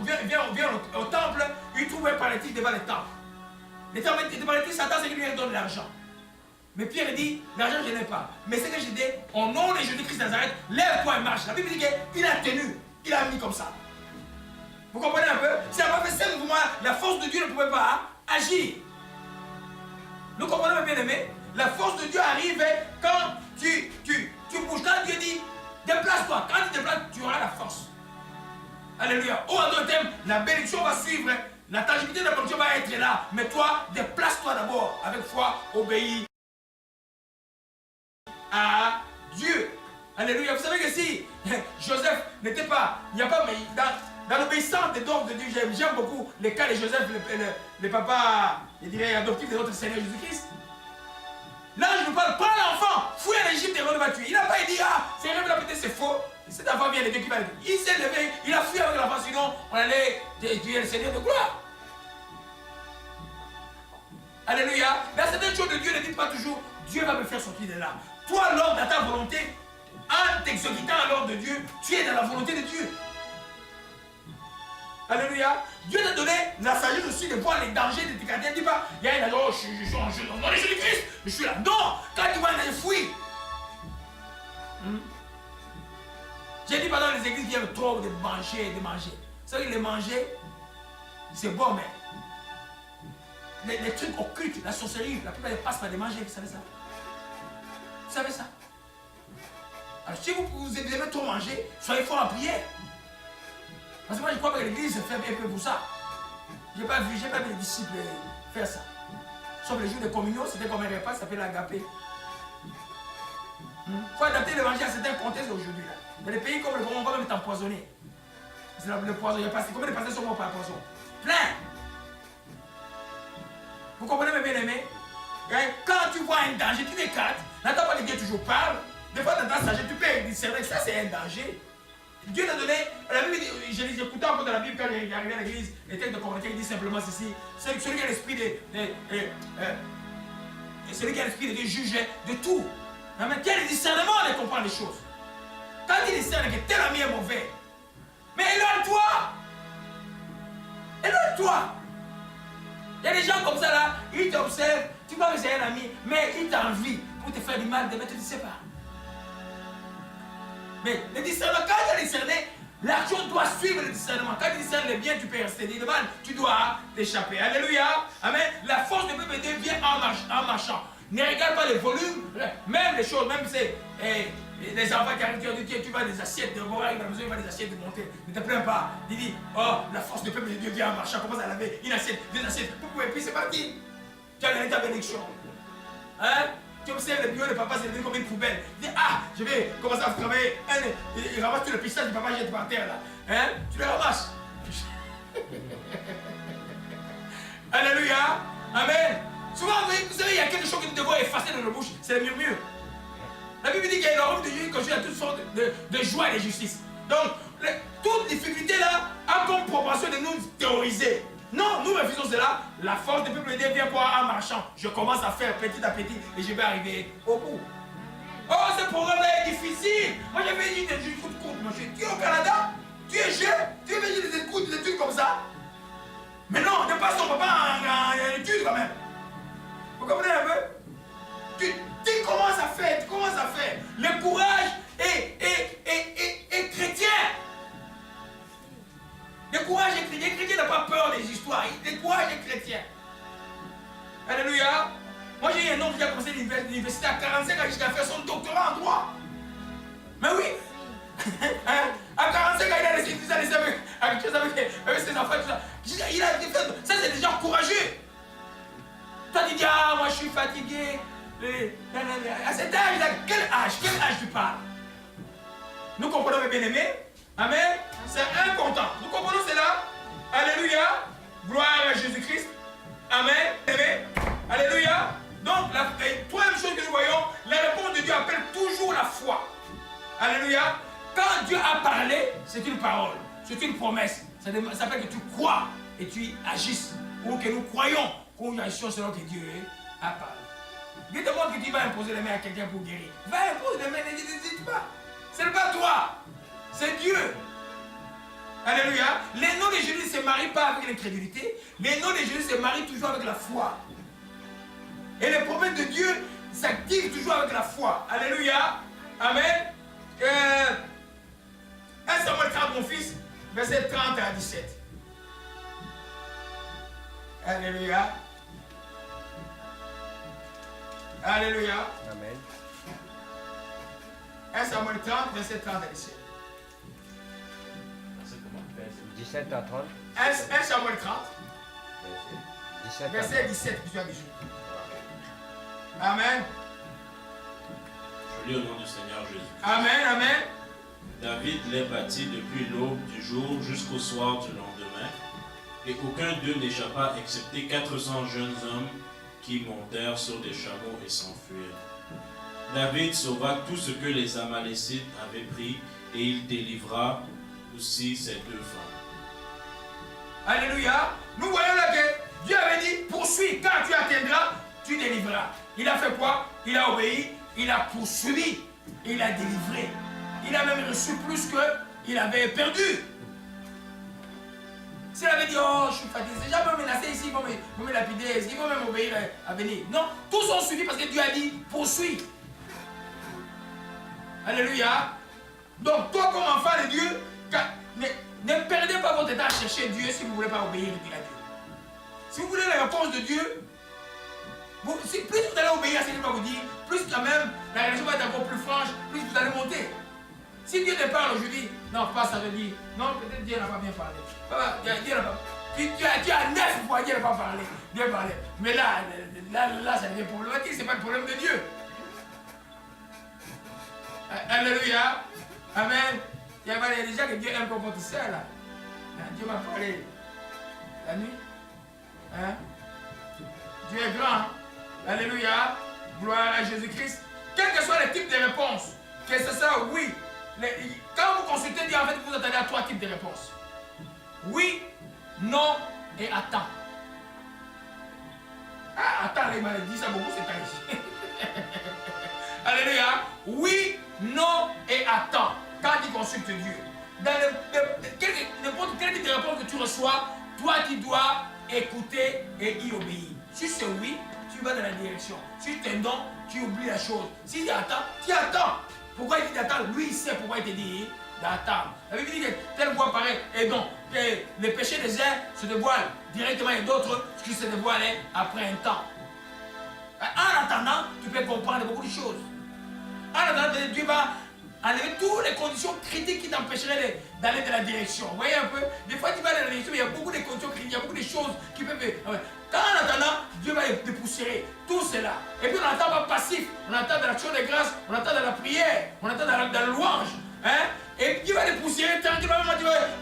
viennent au temple, ils trouvent un paralytique devant le temple. Le paralytique s'attend à ce qu'il lui donne de l'argent. Mais Pierre dit, l'argent je n'ai pas. Mais ce que j'ai dit, au nom de Jésus-Christ de Nazareth, lève-toi et marche. La Bible dit qu'il a tenu, il a mis comme ça. Vous comprenez un peu? Si elle n'a pas fait ce mouvement, la force de Dieu ne pouvait pas agir. Nous comprenons, bien aimé? La force de Dieu arrive quand tu bouges. Quand Dieu dit, déplace-toi. Quand tu te déplaces, tu auras la force. Alléluia. Au d'autres termes, la bénédiction va suivre. La tangibilité de la bénédiction va être là. Mais toi, déplace-toi d'abord avec foi, obéis à Dieu. Alléluia. Vous savez que si Joseph n'était pas, il n'y a pas, mais dans l'obéissance des dons de Dieu, j'aime beaucoup les cas de Joseph, le papa, je dirais, adoptif de notre Seigneur Jésus-Christ. Là, je vous parle, prends l'enfant, fouille en Égypte et Hérode va tuer. Il n'a pas dit, ah, c'est vrai, peut-être c'est faux. Cet enfant vient de Dieu qui va le tuer. Il s'est levé, il a fui avec l'enfant, sinon on allait tuer le Seigneur de gloire. Alléluia. Dans certaines choses de Dieu, ne dites pas toujours, Dieu va me faire sortir de là. Toi, l'homme, dans ta volonté, en t'exécutant à l'ordre de Dieu, tu es dans la volonté de Dieu. Alléluia. Dieu t'a donné la sagesse aussi de voir les dangers de tes quartiers. Ne dis pas, il y a une oh, je suis en jeu, non, Jésus-Christ, je suis là. Non, quand tu vois un fouille. J'ai dit pendant les églises qui aiment trop de manger et de manger. C'est vrai que les manger, c'est bon, mais les trucs occultes, la sorcellerie, la plupart passent par les manger, vous savez ça? Vous savez ça? Alors si vous aimez trop manger, soyez fort en prière. Parce que moi je crois que l'église fait un peu pour ça. Je n'ai pas vu les disciples faire ça. Sauf les jours de communion, c'était comme un repas, ça s'appelle l'agapé. Il faut adapter l'évangile à certains contextes aujourd'hui. Dans les pays comme le Congo, on va même t'empoisonner. C'est le poison, il y a pas. Combien de pasteurs sont morts par poison? Plein! Vous comprenez mes bien-aimés? Quand tu vois un danger, tu l'écartes. N'attends pas que Dieu toujours parle. Des fois, dans ta sagesse, tu peux discerner que ça, c'est un danger. Dieu t'a donné, la Bible dit, j'écoutais un peu dans la Bible quand j'arrivais à l'église, les textes de communiquer, il dit simplement ceci, celui qui a l'esprit de Dieu juge de tout. Mais quel est le discernement de comprendre les choses? Quand il discerne que tel ami est mauvais, mais éloigne-toi! Éloigne-toi! Il y a des gens comme ça là, ils t'observent, tu vois que c'est un ami, mais ils t'envient pour te faire du mal, demain tu ne sais pas. Mais le discernement, quand tu as discerné, l'action doit suivre le discernement. Quand tu discernes le bien, tu peux rester. Le mal, tu dois t'échapper. Alléluia. Amen. La force de PPD vient en marchant. Ne regarde pas les volumes, même les choses, même c'est les enfants qui arrivent, tu vas des assiettes de voir, il va des assiettes de monter. Ne te plains pas. Il dit, oh, la force de peuple de Dieu vient en marchant. Commence à laver une assiette, deux assiettes. Et puis c'est parti. Tu as gagné ta bénédiction. Hein? Tu observes le bureau de papa, c'est devenu comme une poubelle. Tu dis, ah, je vais commencer à travailler. Il ramasse tout le pistage du papa, jette par terre là. Hein? Tu le ramasses. Alléluia. Amen. Souvent, vous savez, il y a quelque chose que nous devons effacer dans nos bouches. C'est le murmure. La Bible dit qu'il y a une arôme de Dieu qui conduit à toutes sortes de joie et de justice. Donc, toute difficulté là a comme proportion de nous théoriser. Non, nous refusons cela. La force du peuple de Dieu vient quoi en marchant. Je commence à faire petit à petit et je vais arriver au bout. Oh, ce programme-là est difficile. Moi, j'avais dit des écoutes courtes. Tu es au Canada, tu es jeune, tu veux des écoutes, des études comme ça. Mais non, ne pas son papa en études quand même. Vous comprenez un peu? Tu commences à faire, Le courage est chrétien. Le courage est chrétien. Le chrétien n'a pas peur des histoires. Le courage est chrétien. Alléluia. Moi, j'ai eu un homme qui a commencé l'université à 45 ans jusqu'à faire son doctorat en droit. Mais oui. À 45 ans, il a laissé avec ses enfants. Tout ça. Il a fait ça, c'est des gens courageux. Toi, tu dis, ah, moi, je suis fatigué. À cet âge, quel âge tu parles? Nous comprenons, mes bien-aimés. Amen. C'est important. Nous comprenons cela. Alléluia. Gloire à Jésus-Christ. Amen. Amen. Alléluia. Donc, la troisième chose que nous voyons, la réponse de Dieu appelle toujours la foi. Alléluia. Quand Dieu a parlé, c'est une parole. C'est une promesse. Ça s'appelle que tu crois et tu agisses. Ou que nous croyons conjonction selon que Dieu a parlé. Dites-moi que tu vas imposer les mains à quelqu'un pour guérir. Va imposer les mains, n'hésite pas. Ce n'est pas toi, c'est Dieu. Alléluia. Les noms de Jésus ne se marient pas avec l'incrédulité. Les noms de Jésus se marient toujours avec la foi. Et les promesses de Dieu s'activent toujours avec la foi. Alléluia. Amen. 1 Samuel 30, mon fils, verset 30 à 17. Alléluia. Alléluia. Amen. 1 Samuel 30, verset 30 à 17. 17 à 30. 1 Samuel 30, 17 verset 17 jusqu'à 18. Amen. Je lis au nom du Seigneur Jésus. Amen, amen. David les bâtit depuis l'aube du jour jusqu'au soir du lendemain, et aucun d'eux n'échappa excepté 400 jeunes hommes qui montèrent sur des chameaux et s'enfuirent. David sauva tout ce que les Amalécites avaient pris, et il délivra aussi ses 2 femmes. Alléluia. Nous voyons là que Dieu avait dit, poursuis, quand tu atteindras, tu délivreras. Il a fait quoi? Il a obéi, il a poursuivi, il a délivré. Il a même reçu plus qu'il avait perdu. S'il avait dit, oh, je suis fatigué, ces gens vont me menacé ici, ils vont me lapider, ils vont même obéir à venir. Non, tous ont suivi parce que Dieu a dit, poursuis. Alléluia. Donc, toi, comme enfant de Dieu, ne perdez pas votre temps à chercher Dieu si vous ne voulez pas obéir à Dieu. Si vous voulez la réponse de Dieu, plus vous allez obéir à ce qu'il va vous dire, plus quand même la relation va être encore plus franche, plus vous allez monter. Si Dieu te parle aujourd'hui, non, pas ça veut dire, non, peut-être Dieu n'a pas bien parlé. Dieu n'a pas. Tu as 9 fois Dieu n'a pas parlé. Dieu parlait. Mais là, ça devient problématique, ce n'est pas le problème de Dieu. Alléluia. Amen. Il y a déjà que Dieu aime comme votre sœur là. Dieu m'a parlé la nuit. Hein? Dieu est grand. Hein? Alléluia. Gloire à Jésus-Christ. Quel que soit le type de réponse, que ce soit oui. Quand vous consultez Dieu, en fait, vous attendez à 3 types de réponses. Oui, non et attends. Ah, attends, il m'a dit ça beaucoup, c'est pas ici. Alléluia. Oui, non et attends. Quand tu consultes Dieu, dans n'importe quel type de réponse que tu reçois, toi tu dois écouter et y obéir. Si c'est oui, tu vas dans la direction. Si tu es non, tu oublies la chose. Si tu attends, tu attends. Pourquoi il dit d'attendre? Lui, il sait pourquoi il te dit d'attendre. La Bible dit que telle voie paraît, et donc que les péchés des uns se dévoilent directement et d'autres qui se dévoilent après un temps. En attendant, tu peux comprendre beaucoup de choses. En attendant, Dieu va enlever toutes les conditions critiques qui t'empêcheraient d'aller dans la direction. Vous voyez un peu? Des fois, tu vas dans la direction, mais il y a beaucoup de conditions critiques, il y a beaucoup de choses qui peuvent... Quand en attendant, Dieu va dépoussiérer tout cela. Et puis on n'entend pas passif, on entend dans l'action de grâce, on entend dans la prière, on entend dans la louange. Hein? Et Dieu va dépoussiérer tranquillement.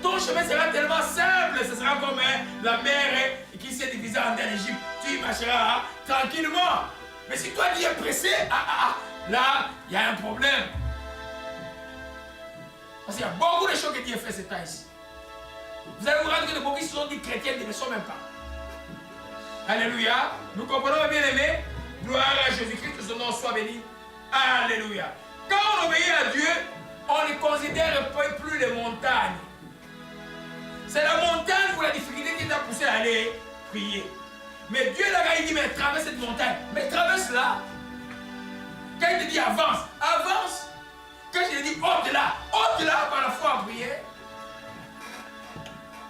Ton chemin sera tellement simple, ce sera comme la mer qui s'est divisée en deux Égypte. Tu marcheras tranquillement. Mais si toi tu es pressé, là, il y a un problème. Parce qu'il y a beaucoup de choses que Dieu fait ces temps-ci. Vous allez vous rendre compte que beaucoup qui se sont dit chrétiens ne le sont même pas. Alléluia. Nous comprenons, bien aimé. Gloire à Jésus-Christ, que son nom soit béni. Alléluia. Quand on obéit à Dieu, on ne considère plus les montagnes. C'est la montagne pour la difficulté qui t'a poussé à aller prier. Mais Dieu là-bas, il dit, mais traverse cette montagne. Mais traverse-la. Quand il te dit avance, avance. Quand je lui dis ôte-la par la foi à prier.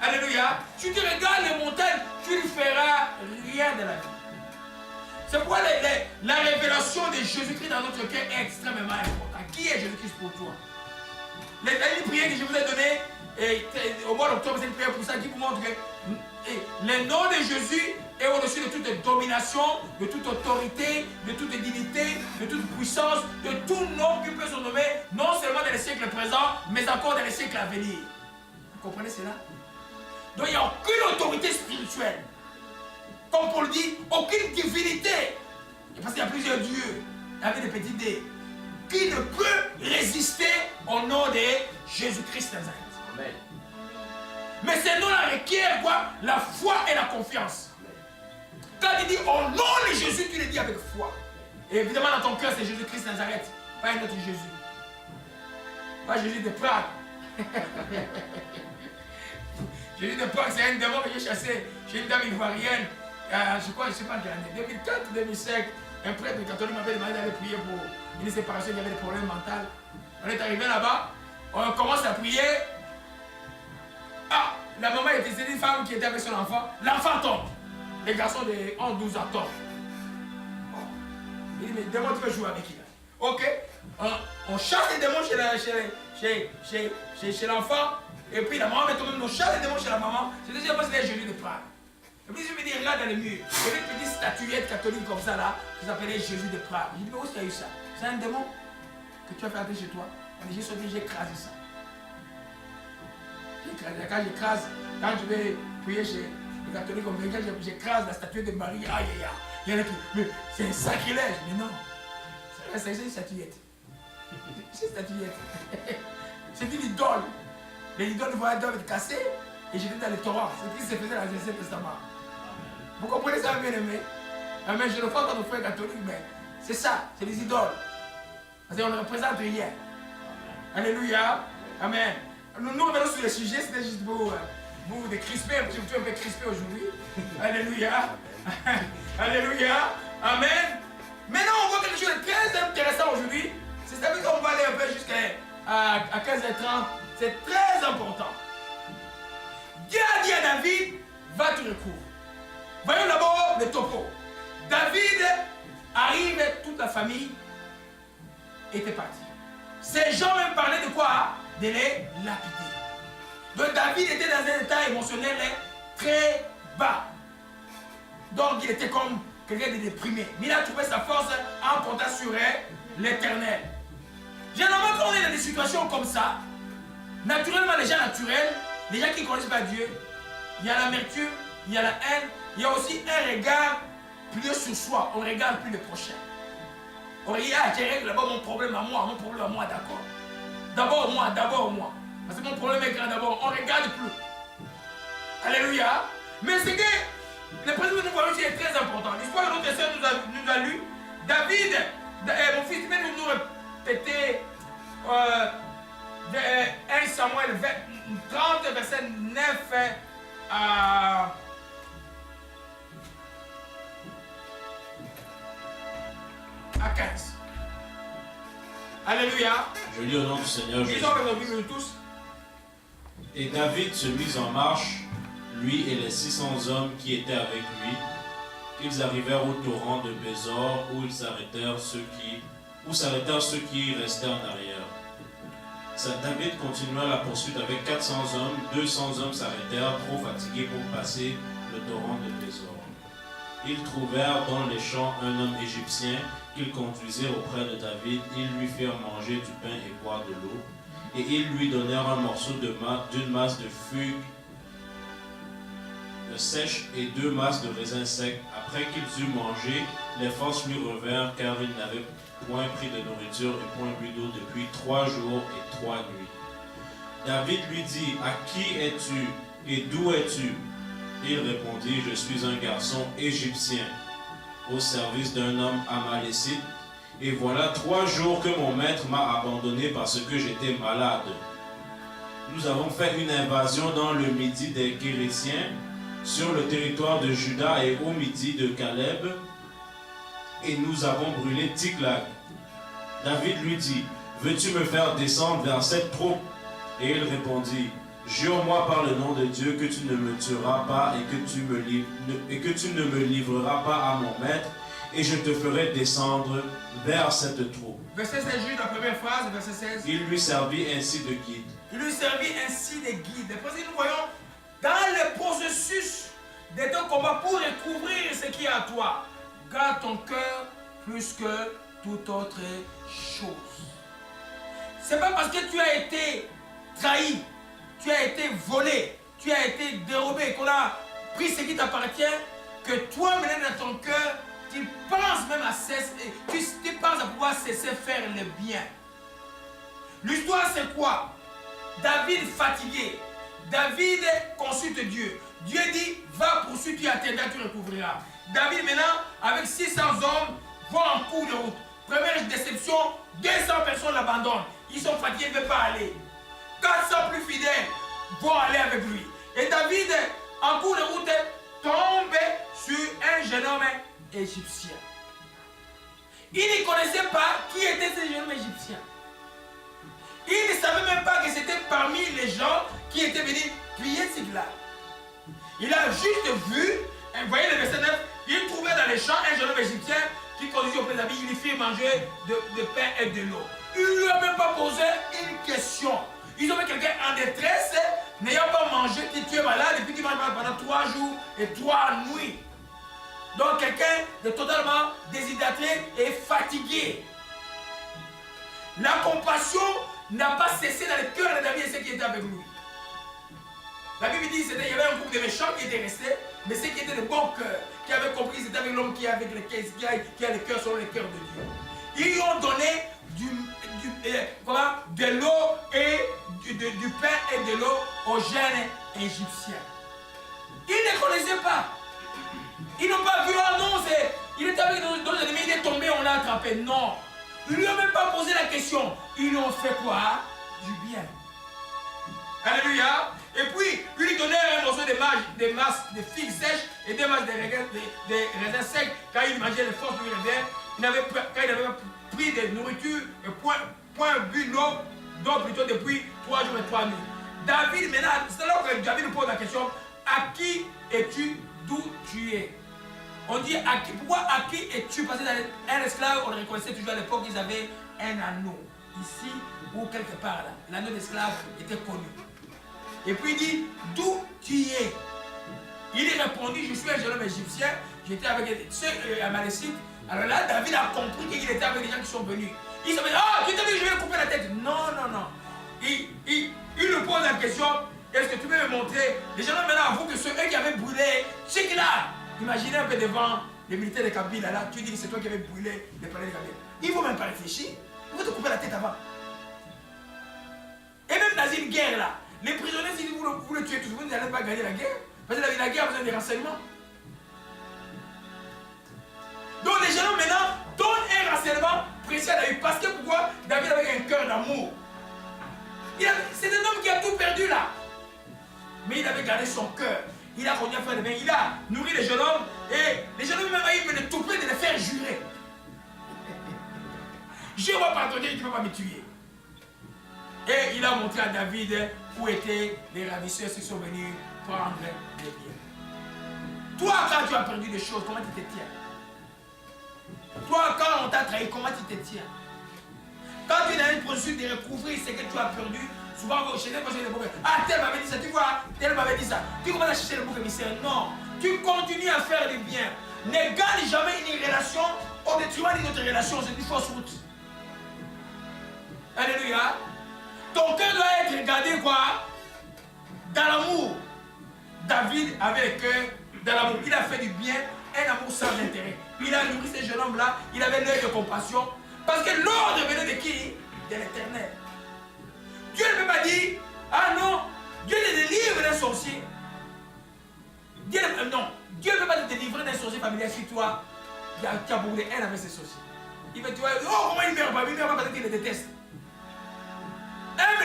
Alléluia. Tu te regardes les montagnes, tu ne feras rien de la vie. C'est pourquoi la révélation de Jésus-Christ dans notre cœur est extrêmement importante. Qui est Jésus-Christ pour toi? Les prières que je vous ai données au mois d'octobre, c'est une prière pour ça qui vous montre que le nom de Jésus est au-dessus de toute domination, de toute autorité, de toute dignité, de toute puissance, de tout nom qui peut se nommer, non seulement dans les siècles présents, mais encore dans les siècles à venir. Vous comprenez cela? Donc il n'y a aucune autorité spirituelle. Comme Paul dit, aucune divinité. Parce qu'il y a plusieurs dieux, avec des petits dés, qui ne peut résister au nom de Jésus-Christ Nazareth. Amen. Mais ce nom-là requiert quoi? La foi et la confiance. Quand il dit au nom de Jésus, tu le dis avec foi. Et évidemment, dans ton cœur, c'est Jésus-Christ Nazareth, pas un autre Jésus. Pas Jésus de Prague. Jésus de Prague, c'est un démon que j'ai chassé chez une dame ivoirienne. Je crois, je ne sais pas quelle année, 2004 ou 2005. Un prêtre catholique m'avait demandé d'aller prier pour une séparation, il y avait des problèmes mentaux. On est arrivé là-bas, on commence à prier. Ah, la maman était, c'est une femme qui était avec son enfant. L'enfant tombe. Les garçons de 11-12 ans tombent. Il dit, mais démon, tu veux jouer avec qui là? Ok. On chasse les démons chez l'enfant. Et puis la maman met quand même, on chasse les démons chez la maman. C'est déjà parce que c'est Jésus de Prague. Et puis je me dis, regarde dans le mur. Il y avait une petite statuette catholique comme ça là, qui s'appelait Jésus de Prague. Je dis, mais où est-ce qu'il y a eu ça? C'est un démon que tu as fait entrer chez toi. Et j'ai sauté, j'ai écrasé ça. Quand j'écrase, quand je vais prier chez les catholiques, quand j'écrase la statuette de Marie, aïe aïe aïe. Il y en a qui, mais c'est un sacrilège. Mais non, c'est une statuette. C'est une statuette. C'est une idole. Les idoles doivent être cassées et j'étais dans les torrents. C'est ce qui se faisait dans l'Ancien Testament. Vous comprenez ça, bien aimé? Mais je le fais dans nos frères catholiques, mais c'est ça, c'est les idoles. Parce qu'on ne représente rien. Alléluia. Amen. Nous revenons sur le sujet, c'était juste pour vous décrisper, parce que vous êtes un peu crispé aujourd'hui. Alléluia. Alléluia. Amen. Maintenant, on voit quelque chose de très intéressant aujourd'hui. C'est-à-dire qu'on va aller un peu jusqu'à 15h30. C'est très important. Dieu a dit à David, va te recouvrir. Voyons d'abord le topo. David arrive, toute la famille était partie. Ces gens même parlaient de quoi? De les lapider. Donc David était dans un état émotionnel très bas. Donc il était comme quelqu'un de déprimé. Mais il a trouvé sa force en comptant sur l'Éternel. Généralement quand on est dans des situations comme ça, naturellement les gens naturels, les gens qui ne connaissent pas Dieu, il y a l'amertume, il y a la haine, il y a aussi un regard plus sur soi, on ne regarde plus le prochain. On regarde, je règle d'abord mon problème à moi, d'accord. D'abord moi. Parce que mon problème est grand d'abord, on ne regarde plus. Alléluia. Mais ce que le principe que nous voyons ici est très important. L'histoire de notre sœur nous a lu. David, mon fils, même nous répéter 1 Samuel 30, verset 9 à 15. Alléluia. Je lis au nom du Seigneur Jésus. Tous. Et David se mit en marche, lui et les 600 hommes qui étaient avec lui. Ils arrivèrent au torrent de Bésor, où s'arrêtèrent ceux qui restaient en arrière. David continua la poursuite avec 400 hommes. 200 hommes s'arrêtèrent, trop fatigués pour passer le torrent de Bésor. Ils trouvèrent dans les champs un homme égyptien qu'ils conduisirent auprès de David. Ils lui firent manger du pain et boire de l'eau. Et ils lui donnèrent un morceau d'une masse de figues sèches et 2 masses de raisins secs. Après qu'ils eurent mangé, les forces lui revinrent car il n'avait point pris de nourriture et point bu d'eau depuis 3 jours et 3 nuits. David lui dit, à qui es-tu et d'où es-tu? Il répondit, je suis un garçon égyptien au service d'un homme amalécite. Et voilà 3 jours que mon maître m'a abandonné parce que j'étais malade. Nous avons fait une invasion dans le midi des Kérésiens, sur le territoire de Juda et au midi de Caleb, et nous avons brûlé Ticlag. David lui dit, veux-tu me faire descendre vers cette troupe? Et il répondit, jure-moi par le nom de Dieu que tu ne me tueras pas et que tu ne me livreras pas à mon maître, et je te ferai descendre vers cette troupe. Verset 16, juste la première phrase, verset 16. Il lui servit ainsi de guide. Il lui servit ainsi de guide. Après, nous voyons dans le processus de ton combat pour recouvrir ce qui est à toi. Garde ton cœur plus que toute autre chose. C'est pas parce que tu as été trahi, tu as été volé, tu as été dérobé, qu'on a pris ce qui t'appartient, que toi, maintenant dans ton cœur, tu penses même à cesser, tu penses à pouvoir cesser de faire le bien. L'histoire c'est quoi? David fatigué. David consulte Dieu. Dieu dit, va poursuivre, tu atteindras, tu recouvriras. David maintenant, avec 600 hommes, va en cours de route. Première déception, 200 personnes l'abandonnent. Ils sont fatigués, ils ne veulent pas aller. 400 plus fidèles vont aller avec lui. Et David, en cours de route, tombe sur un jeune homme égyptien. Il ne connaissait pas qui était ce jeune homme égyptien. Il ne savait même pas que c'était parmi les gens qui étaient venus prier Tsiglag. Il a juste vu, vous voyez le verset 9, il trouvait dans les champs un jeune homme égyptien qui conduisait auprès de David, il lui fit manger de pain et de l'eau. Il ne lui a même pas posé une question. Ils ont vu quelqu'un en détresse, n'ayant pas mangé, tu es malade, et puis tu manges pendant 3 jours et 3 nuits. Donc quelqu'un de totalement déshydraté et fatigué. La compassion n'a pas cessé dans le cœur de David et ceux qui étaient avec lui. La Bible dit qu'il y avait un groupe de méchants qui étaient restés, mais ceux qui étaient de bon cœur, qui avaient compris que c'était avec l'homme qui a le cœur selon le cœur de Dieu. Ils lui ont donné de l'eau et du pain et de l'eau aux jeunes égyptiens. Ils ne connaissaient pas. Ils n'ont pas vu, ah non, il était avec nos ennemis, il est tombé, on l'a attrapé. Non. Ils ne lui ont même pas posé la question. Ils lui ont fait quoi? Du bien. Alléluia. Et puis, il lui donnait un morceau de masse de figues sèches et des masses de raisins secs. Quand il mangeait les forces du réveil, quand il n'avait pas pris de nourriture et point bu l'eau, donc plutôt depuis 3 jours et 3 nuits. David, maintenant, c'est là que David nous pose la question, à qui es-tu, d'où tu es? On dit à qui, pourquoi à qui es-tu? Parce que dans un esclave, on reconnaissait toujours à l'époque qu'ils avaient un anneau, ici ou quelque part là. L'anneau d'esclave était connu. Et puis il dit, d'où tu es? Il est répondu, je suis un jeune homme égyptien, j'étais avec ceux Amalécites. Alors là, David a compris qu'il était avec des gens qui sont venus. Il s'est dit, ah, tu t'es dit, je vais lui couper la tête. Non, non, non. Il lui pose la question, est-ce que tu peux me montrer? Les gens maintenant avouent que ceux qui avaient brûlé, c'est là. Imaginez un peu devant les militaires de Kabila, là, tu dis que c'est toi qui avais brûlé les palais de Kabila. Ils ne vont même pas réfléchir, ils vont te couper la tête avant. Et même dans une guerre, là, les prisonniers, si vous le tuez tous, vous n'allez pas gagner la guerre. Parce que la guerre a besoin des renseignements. Donc les gens maintenant donnent un renseignement précieux à David. Parce que pourquoi? David avait un cœur d'amour. C'est un homme qui a tout perdu là. Mais il avait gardé son cœur. Il a continué à faire le bien. Il a nourri les jeunes hommes. Et les jeunes hommes, même ils venaient tout près de les faire jurer. Je ne vais pas te dire, tu ne peux pas me tuer. Et il a montré à David où étaient les ravisseurs qui sont venus prendre les biens. Toi, quand tu as perdu des choses, comment tu te tiens? Toi, quand on t'a trahi, comment tu te tiens? Quand tu es dans une procédure de recouvrir ce que tu as perdu, souvent vous cherchez des boucs. Ah, tel m'avait dit ça, tu vois, tel m'avait dit ça. Tu commences à chercher le bouc émissaire. Non, tu continues à faire du bien. Ne gagne jamais une relation au détriment d'une autre relation. C'est une fausse route. Alléluia. Ton cœur doit être gardé quoi? Dans l'amour. David avait le cœur dans l'amour. Il a fait du bien, un amour sans intérêt. Il a nourri ces jeunes hommes-là. Il avait l'œil de compassion. Parce que l'ordre venait de qui? De l'Éternel. Dieu ne peut pas dire, ah non, Dieu te délivre d'un sorcier. Dieu ne peut pas te délivrer d'un sorcier familial si toi, tu as brûlé un avec ces sorciers. Il va te dire, oh, comment il meurt pas? Il meurt pas parce qu'il le déteste.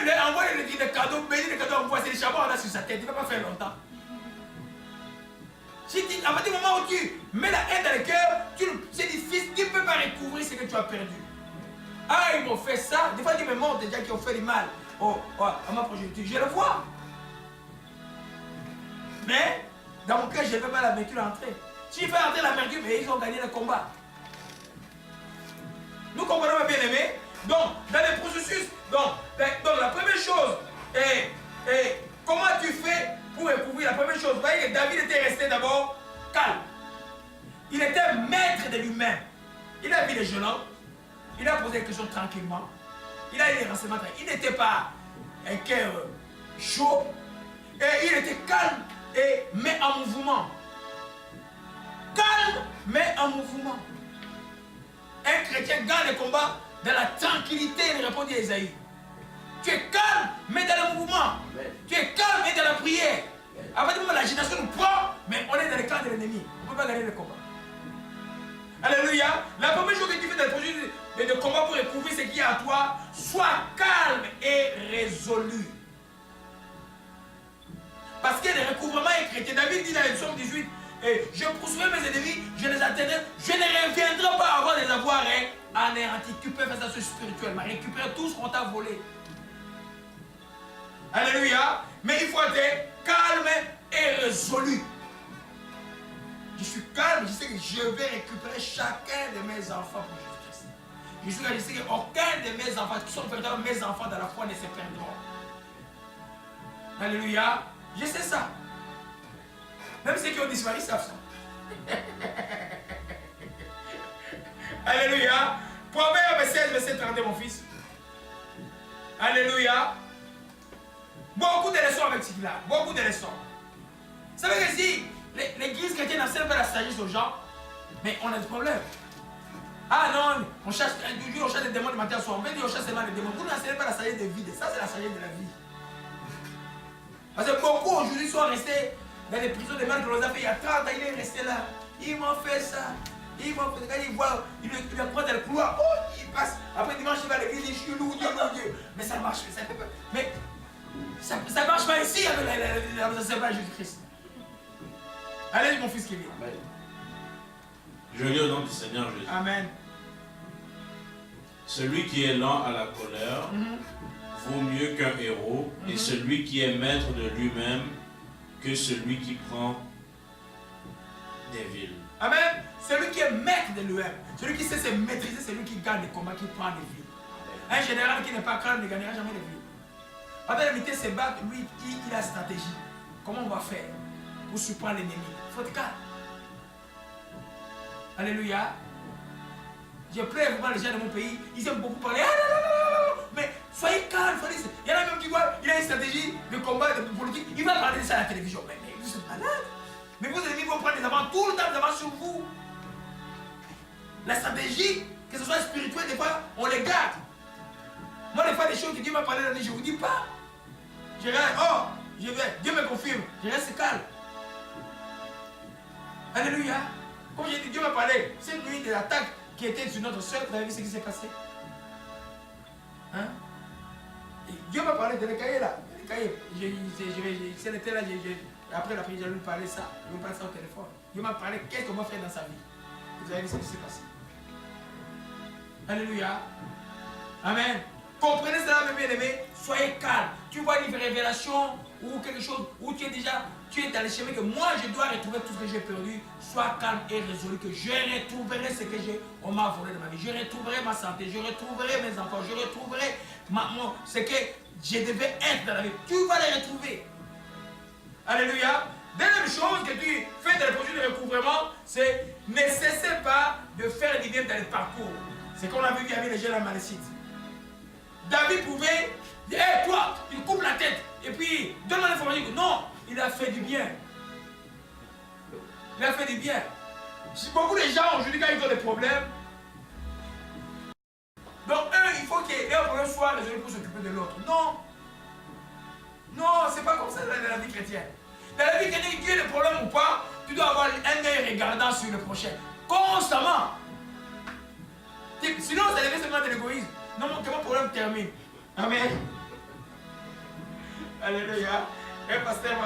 Il envoie des cadeaux, bénis les cadeaux, envoie, c'est les chapeaux là sur sa tête, il ne va pas faire longtemps. Si tu, à partir du moment où tu mets la haine dans le cœur, c'est difficile, tu ne peux pas recouvrir ce que tu as perdu. Ah, ils m'ont fait ça. Des fois, ils me montrent des gens qui ont fait du mal à ma progéniture. Je le vois. Mais, dans mon cœur, je ne veux pas la l'amertume entrer. Si je fais entrer l'amertume, ils ont gagné le combat. Nous comprenons, bien aimés. Donc, dans le processus, donc la première chose, comment tu fais pour recouvrir? La première chose, vous voyez que David était resté d'abord calme. Il était maître de lui-même. Il a vu les jeunes hommes. Il a posé des questions tranquillement. Il a eu les renseignements. Il n'était pas un cœur chaud. Et il était calme, mais en mouvement. Calme, mais en mouvement. Un chrétien gagne le combat dans la tranquillité, il répondit à Esaïe. Tu es calme, mais dans le mouvement. Tu es calme, mais dans la prière. À partir du moment où l'agitation nous prend, mais on est dans le camp de l'ennemi. On ne peut pas gagner le combat. chrétiens. David dit dans le psaume 18, je poursuivrai mes ennemis, je les atteindrai, je ne reviendrai pas avant de les avoir anéantis. Tu peux faire ça spirituellement, récupérer tout ce qu'on t'a volé. Alléluia. Mais il faut être calme et résolu. Je suis calme, je sais que je vais récupérer chacun de mes enfants pour Jésus-Christ. Je suis là, je sais qu'aucun de mes enfants, qui sont véritablement mes enfants dans la foi, ne se perdront. Alléluia. Je sais ça. Même ceux qui ont disparu savent ça. Alléluia. Proverbe 16, verset 32, mon fils. Alléluia. Beaucoup de leçons avec ce qu'il a. Beaucoup de leçons. Vous savez que si l'église chrétienne n'enseigne pas la sagesse aux gens, mais on a des problèmes. Ah non, on chasse des démons du matin au soir. On veut dire on chasse seulement les démons. Vous n'enseignez pas la sagesse de vie. Ça, c'est la sagesse de la vie. Parce que beaucoup aujourd'hui sont restés dans les prisons de mal que l'on a fait il y a 30 ans. Il est resté là. Ils m'ont fait ça. Ils m'ont fait ça. Quand il voit, il apprend dans le couloir. Oh, il passe. Après dimanche, il va à l'église. Il dit, je suis loup, Dieu, loup, Dieu. Mais ça marche. Mais ça marche pas ici avec la Jésus-Christ. Allez, mon fils qui vient. Je lis au nom du Seigneur Jésus. Amen. Celui qui est lent à la colère vaut mieux qu'un héros, et celui qui est maître de lui-même que celui qui prend des villes. Amen. Celui qui est maître de lui-même, celui qui sait se maîtriser, c'est lui qui gagne les combats, qui prend des villes. Un général qui n'est pas calme ne gagnera jamais de villes. Pendant l'éviter se battre, lui, il a la stratégie. Comment on va faire pour surprendre l'ennemi? Il faut être calme. Alléluia. Je plains vraiment les gens de mon pays, ils aiment beaucoup parler. Mais soyez calme, il y en a même qui voient, il a une stratégie de combat, de politique, il va parler de ça à la télévision. Mais vous êtes malade. Mais vos ennemis vont prendre des avants tout le temps, des avants sur vous. La stratégie, que ce soit spirituel, des fois, on les garde. Moi, des fois, des choses que Dieu m'a parlé dans la nuit, je ne vous dis pas. Je reste, Dieu me confirme, je reste calme. Alléluia. Comme j'ai dit, Dieu m'a parlé. Cette nuit de l'attaque qui était sur notre soeur, vous avez vu ce qui s'est passé? Hein? Et Dieu m'a parlé de les cahiers là. Les cahiers. Si elle était là, après la prière, je vais lui parler ça. Je vais lui parler ça au téléphone. Dieu m'a parlé qu'est-ce qu'on va faire dans sa vie. Vous avez vu ce qui s'est passé. Alléluia. Amen. Comprenez cela, mes bien-aimés. Soyez calme. Tu vois une révélation ou quelque chose où tu es dans le chemin que moi je dois retrouver tout ce que j'ai perdu. Sois calme et résolu que je retrouverai ce que on m'a volé de ma vie. Je retrouverai ma santé, je retrouverai mes enfants, je retrouverai ce que je devais être dans la vie. Tu vas les retrouver. Alléluia. Deuxième chose que tu fais dans le projet de recouvrement, c'est ne cessez pas de faire du bien dans le parcours. C'est qu'on a vu avec les jeunes amalecites. David pouvait dire, hé toi, il coupe la tête, et puis donne-moi l'information. Non, il a fait du bien. Il a fait du bien. Si beaucoup de gens aujourd'hui, quand ils ont des problèmes, donc eux, il faut qu'ils aient un problème soit résolu pour s'occuper de l'autre. Non. Non, c'est pas comme ça dans la vie chrétienne. Dans la vie chrétienne, tu as des problèmes ou pas, tu dois avoir un œil regardant sur le prochain. Constamment. Sinon, ça devait seulement de l'égoïsme. Non, que mon problème termine. Amen. Alléluia. Un pasteur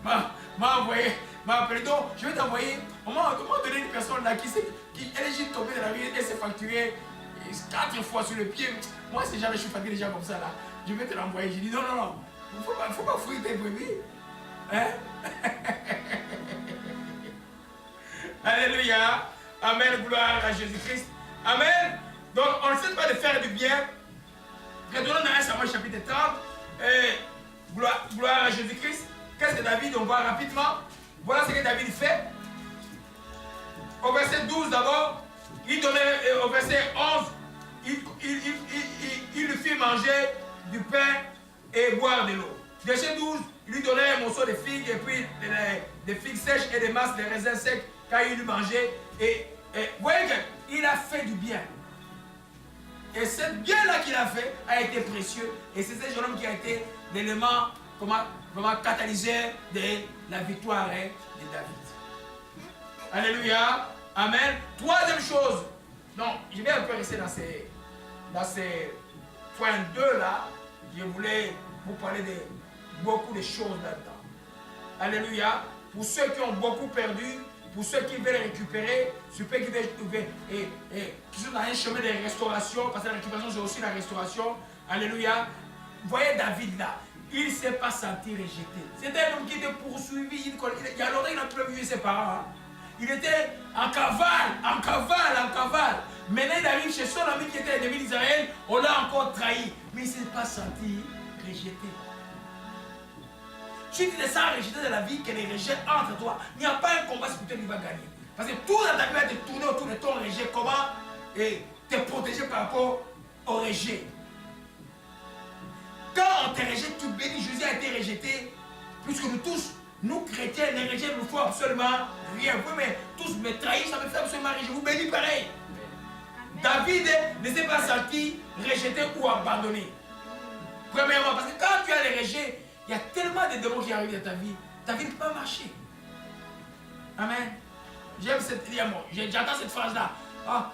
m'a envoyé, m'a appelé. Donc, je vais t'envoyer. On m'a donné une personne là qui elle est juste tombée dans la vie, elle s'est facturée 4 fois sur le pied. Moi, si jamais je suis fatigué déjà comme ça là, je vais te l'envoyer. J'ai dit non, non, non. Il ne faut pas fouiller tes brebis. Hein? Alléluia. Amen. Gloire à Jésus-Christ. Amen. Donc, on ne sait pas de faire du bien. Retournons dans 1 Samuel chapitre 30. Gloire à Jésus-Christ. Qu'est-ce que David, on voit rapidement. Voilà ce que David fait. Au verset 12 d'abord, il donnait, au verset 11, il lui fit manger du pain et boire de l'eau. Verset 12, il lui donnait un morceau de figues et puis des figues sèches et des masses de raisins secs quand il lui mangeait. Et vous voyez qu'il a fait du bien. Et ce bien-là qu'il a fait a été précieux. Et c'est ce jeune homme qui a été l'élément vraiment catalyseur de la victoire de David. Alléluia. Amen. Troisième chose. Donc, je vais un peu rester dans ces points 2 là. Je voulais vous parler de beaucoup de choses là-dedans. Alléluia. Pour ceux qui ont beaucoup perdu, pour ceux qui veulent récupérer, ceux qui veulent qui sont dans un chemin de restauration, parce que la récupération c'est aussi la restauration. Alléluia. Vous voyez David là, il ne s'est pas senti rejeté. C'était un homme qui était poursuivi. Il y a longtemps qu'il n'a plus vu ses parents. Hein. Il était en cavale. Maintenant il arrive chez son ami qui était ennemi d'Israël, on l'a encore trahi. Mais il ne s'est pas senti rejeté. Si tu te sens rejeté de la vie, qu'elle est rejet entre toi, il n'y a pas un combat spirituel qui va gagner. Parce que tout dans ta vie va te tourner autour de ton rejet. Comment te protéger par rapport au rejet. Quand on te rejette, tu bénis. Jésus a été rejeté. Puisque nous tous, nous chrétiens, les rejets nous font absolument rien. Vous mais tous me trahir, ça me fait absolument rien. Je vous bénis pareil. Amen. David ne s'est pas senti rejeté ou abandonné. Premièrement, parce que quand tu as les rejets, il y a tellement de démons qui arrivent dans ta vie ne peut pas marcher. Amen. J'aime cette j'entends cette phrase-là. Ah,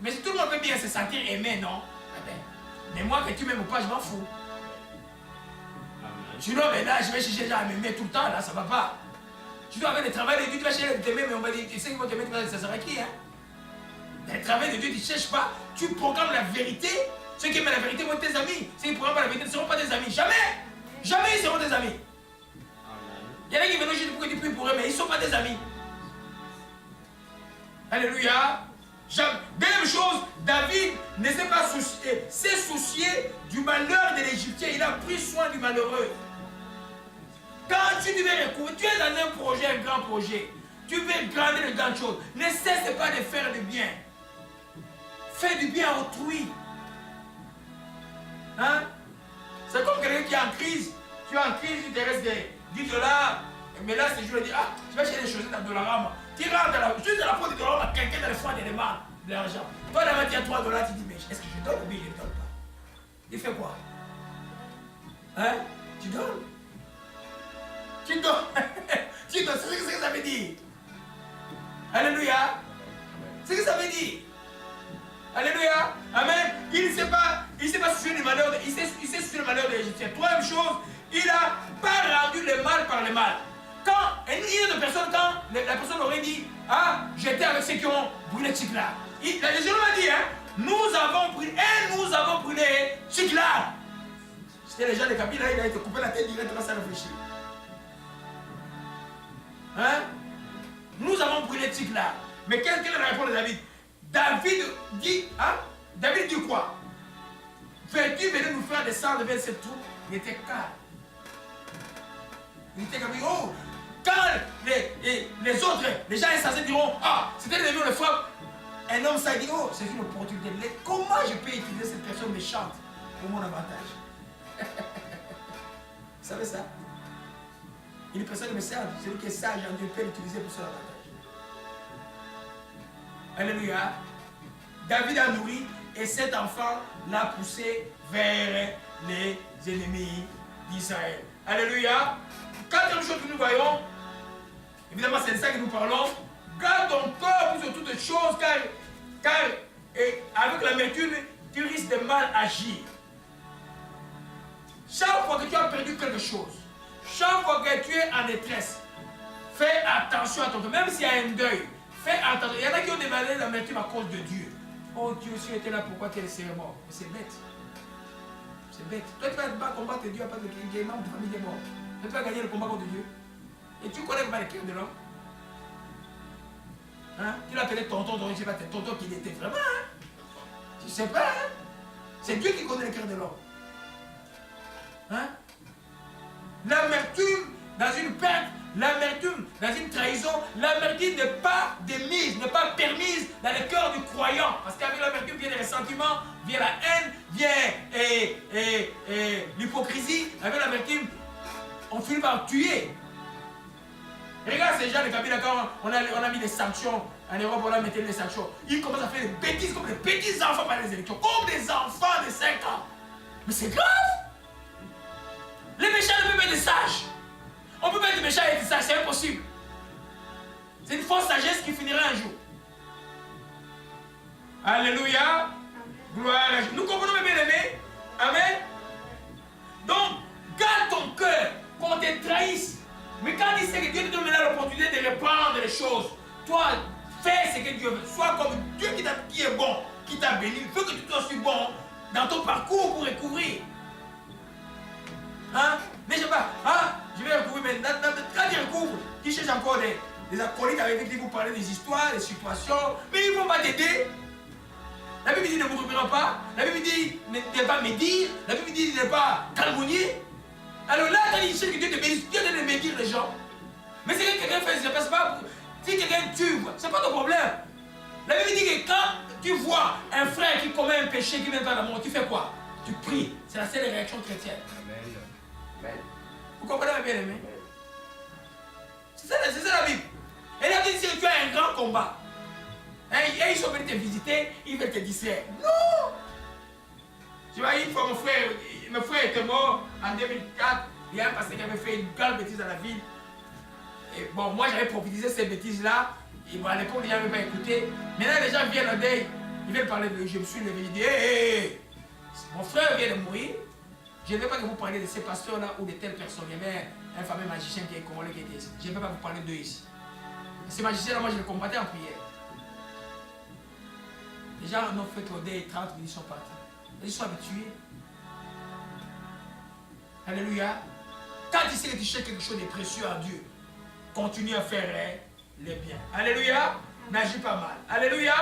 mais si tout le monde peut bien se sentir aimé, non? Amen. Mais moi, que tu m'aimes ou pas, je m'en fous. Amen. Sinon, mais là, je vais chercher les gens à m'aimer tout le temps, là, ça va pas. Tu dois avoir le travail de Dieu, tu vas chercher de t'aimer, mais on va dire, tu sais qu'ils vont t'aimer, ça sera qui, hein? Le travail de Dieu, tu ne cherches pas, tu programmes la vérité. Ceux qui aiment la vérité vont être tes amis. Ceux qui ne programment pas la vérité ne seront pas tes amis. Jamais! Jamais ils seront tes amis. Il y en a qui viennent juste pour que tu pries pour eux, mais ils ne sont pas tes amis. Alléluia. Deuxième chose, David ne s'est pas soucié du malheur de l'Égyptien. Il a pris soin du malheureux. Quand tu devais recouvrir, tu es dans un projet, un grand projet. Tu veux grandir de grandes choses. Ne cesse pas de faire du bien. Fais du bien à autrui. Hein? C'est comme quelqu'un qui est en crise. Tu es en crise, tu te restes 10 $. Mais là, c'est je lui dis, ah, tu vas chercher des choses dans $. Tu rentres juste dans la porte de $, à quelqu'un dans le foie de demande de l'argent. Toi, là-bas, tu as $3, tu dis, mais est-ce que je donne ou bien je ne donne pas? Il fait quoi? Hein? Tu donnes? Tu donnes? Tu donnes, c'est ce que ça veut dire. Alléluia. C'est ce que ça veut dire. Alléluia. Amen. Il ne s'est pas soucié du malheur. Il s'est soucié du malheur de l'Égyptien. Troisième chose, il n'a pas rendu le mal par le mal. Quand il y a des personnes, quand la personne aurait dit, ah, j'étais avec ceux qui ont brûlé Tchiklag. La Jésus m'a dit, hein, nous avons brûlé Tchiklag. C'était les gens de Kabila, il a été coupé la tête directement sans réfléchir. Hein? Nous avons brûlé Tchiklag. Mais quelle est la réponse de David? David dit quoi? Veux-tu venir nous faire descendre vers cette troupe? Il était calme. Il était comme, oh, quand les autres, les gens insensés diront, ah, c'était l'ennemi, on le frappe. Un homme, ça dit, oh, c'est une opportunité. Comment je peux utiliser cette personne méchante pour mon avantage? Vous savez ça? Une personne me sert, celui qui est sage, en Dieu peut l'utiliser pour son avantage. Alléluia. David a nourri et cet enfant l'a poussé vers les ennemis d'Israël. Alléluia. Quatrième chose que nous voyons, évidemment c'est de ça que nous parlons, garde ton cœur plus de toutes choses car avec l'amertume, tu risques de mal agir. Chaque fois que tu as perdu quelque chose, chaque fois que tu es en détresse, fais attention à ton cœur, même s'il y a un deuil. Fais attention. Il y en a qui ont demandé l'amertume à cause de Dieu. Oh Dieu, si tu étais là, pourquoi tu es mort? Mais c'est bête. C'est bête. Toi, tu vas combattre Dieu à part que les membres de famille est mort. Tu vas gagner le combat contre Dieu. Et tu connais pas le cœur de l'homme. Hein? Tu l'as appelé tonton, je ne sais pas, tonton qu'il était vraiment. Hein? Tu ne sais pas. Hein? C'est Dieu qui connaît le cœur de l'homme. Hein? L'amertume dans une perte. L'amertume dans une trahison, l'amertume n'est pas démise, n'est pas permise dans le cœur du croyant. Parce qu'avec l'amertume vient le ressentiment, vient la haine, vient l'hypocrisie. Avec l'amertume, on finit par tuer. Regarde ces gens de Kabila, quand on a mis des sanctions en Europe, on a mis des sanctions. Ils commencent à faire des bêtises comme des petits enfants par les élections, comme des enfants de 5 ans. Mais c'est grave. Les méchants ne peuvent pas être sages. On peut pas être méchant et être sage, c'est impossible. C'est une fausse sagesse qui finira un jour. Alléluia. Gloire à Dieu. Nous comprenons, mes bien-aimés. Amen. Donc, garde ton cœur. Qu'on te ton parcours pour recouvrir. Hein? Mais je sais pas, hein? Je vais recouvrir, mais quand tu recouvres, tu cherches encore des acolytes avec qui vous parlez des histoires, des situations, mais ils ne vont pas t'aider. La Bible dit ne murmurez pas, la Bible dit ne pas médire, la Bible dit ne pas calomnier. Alors là, quand il cherche que Dieu te bénisse, Dieu te médire les gens. Mais c'est que quelqu'un fait, c'est pas. Si quelqu'un tue, c'est pas ton problème. La Bible dit que quand tu vois un frère qui commet un péché, qui vient vers la mort, tu fais quoi? Tu pries. C'est la seule réaction chrétienne. Amen. Vous comprenez bien aimé? C'est ça la Bible. Et là, si tu as un grand combat, et ils sont venus te visiter, ils veulent te distraire. Non! Tu vois, une fois mon frère était mort en 2004. Il y a un pasteur qui avait fait une grande bêtise dans la ville. Et bon, moi j'avais prophétisé ces bêtises-là. Et bon, à l'époque, les gens n'avaient pas écouté. Maintenant, les gens viennent au deuil. Ils veulent parler de lui. Je me suis levé. Je dis, hé, mon frère vient de mourir. Je ne veux pas que vous parliez de ces pasteurs-là ou de telles personnes. Il y avait un fameux magicien qui est congolais qui était ici. Je ne veux pas vous parler d'eux ici. Ces magiciens-là, moi je les combattais en prière. Les gens en ont fait au deuil 30 minutes, ils sont partis. Ils sont habitués. Alléluia. Quand tu sais que tu cherches quelque chose de précieux à Dieu, continue à faire les biens. Alléluia. N'agis pas mal. Alléluia.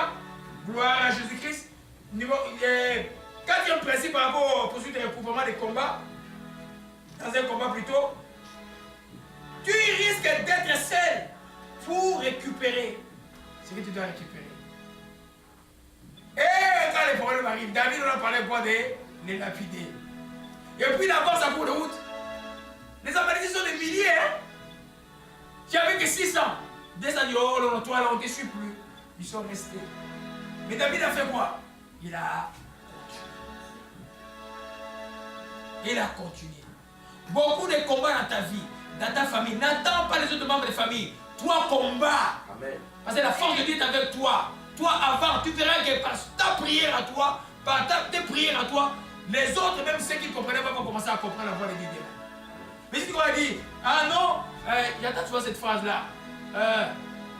Gloire à Jésus-Christ. Quand il y a un principe par rapport au poursuite et recouvrement des combats, dans un combat plutôt, tu risques d'être seul pour récupérer ce que tu dois récupérer. Et quand les problèmes arrivent, David on a parlé quoi de les lapider. Et puis d'abord ça court de route. Les Amalécites sont des milliers. Hein? Tu n'avais que 600. Des années, oh non, toi là on ne te suit plus. Ils sont restés. Mais David a fait quoi? Il a continué. Beaucoup de combats dans ta vie, dans ta famille. N'attends pas les autres membres de famille. Toi, combat. Amen. Parce que la force de Dieu est avec toi. Toi, avant, tu verras que par ta prière à toi, par tes prières à toi, les autres, même ceux qui ne comprenaient pas, vont commencer à comprendre la voix de Dieu. Mais si tu vas dire, ah non, j'attends tu vois cette phrase-là.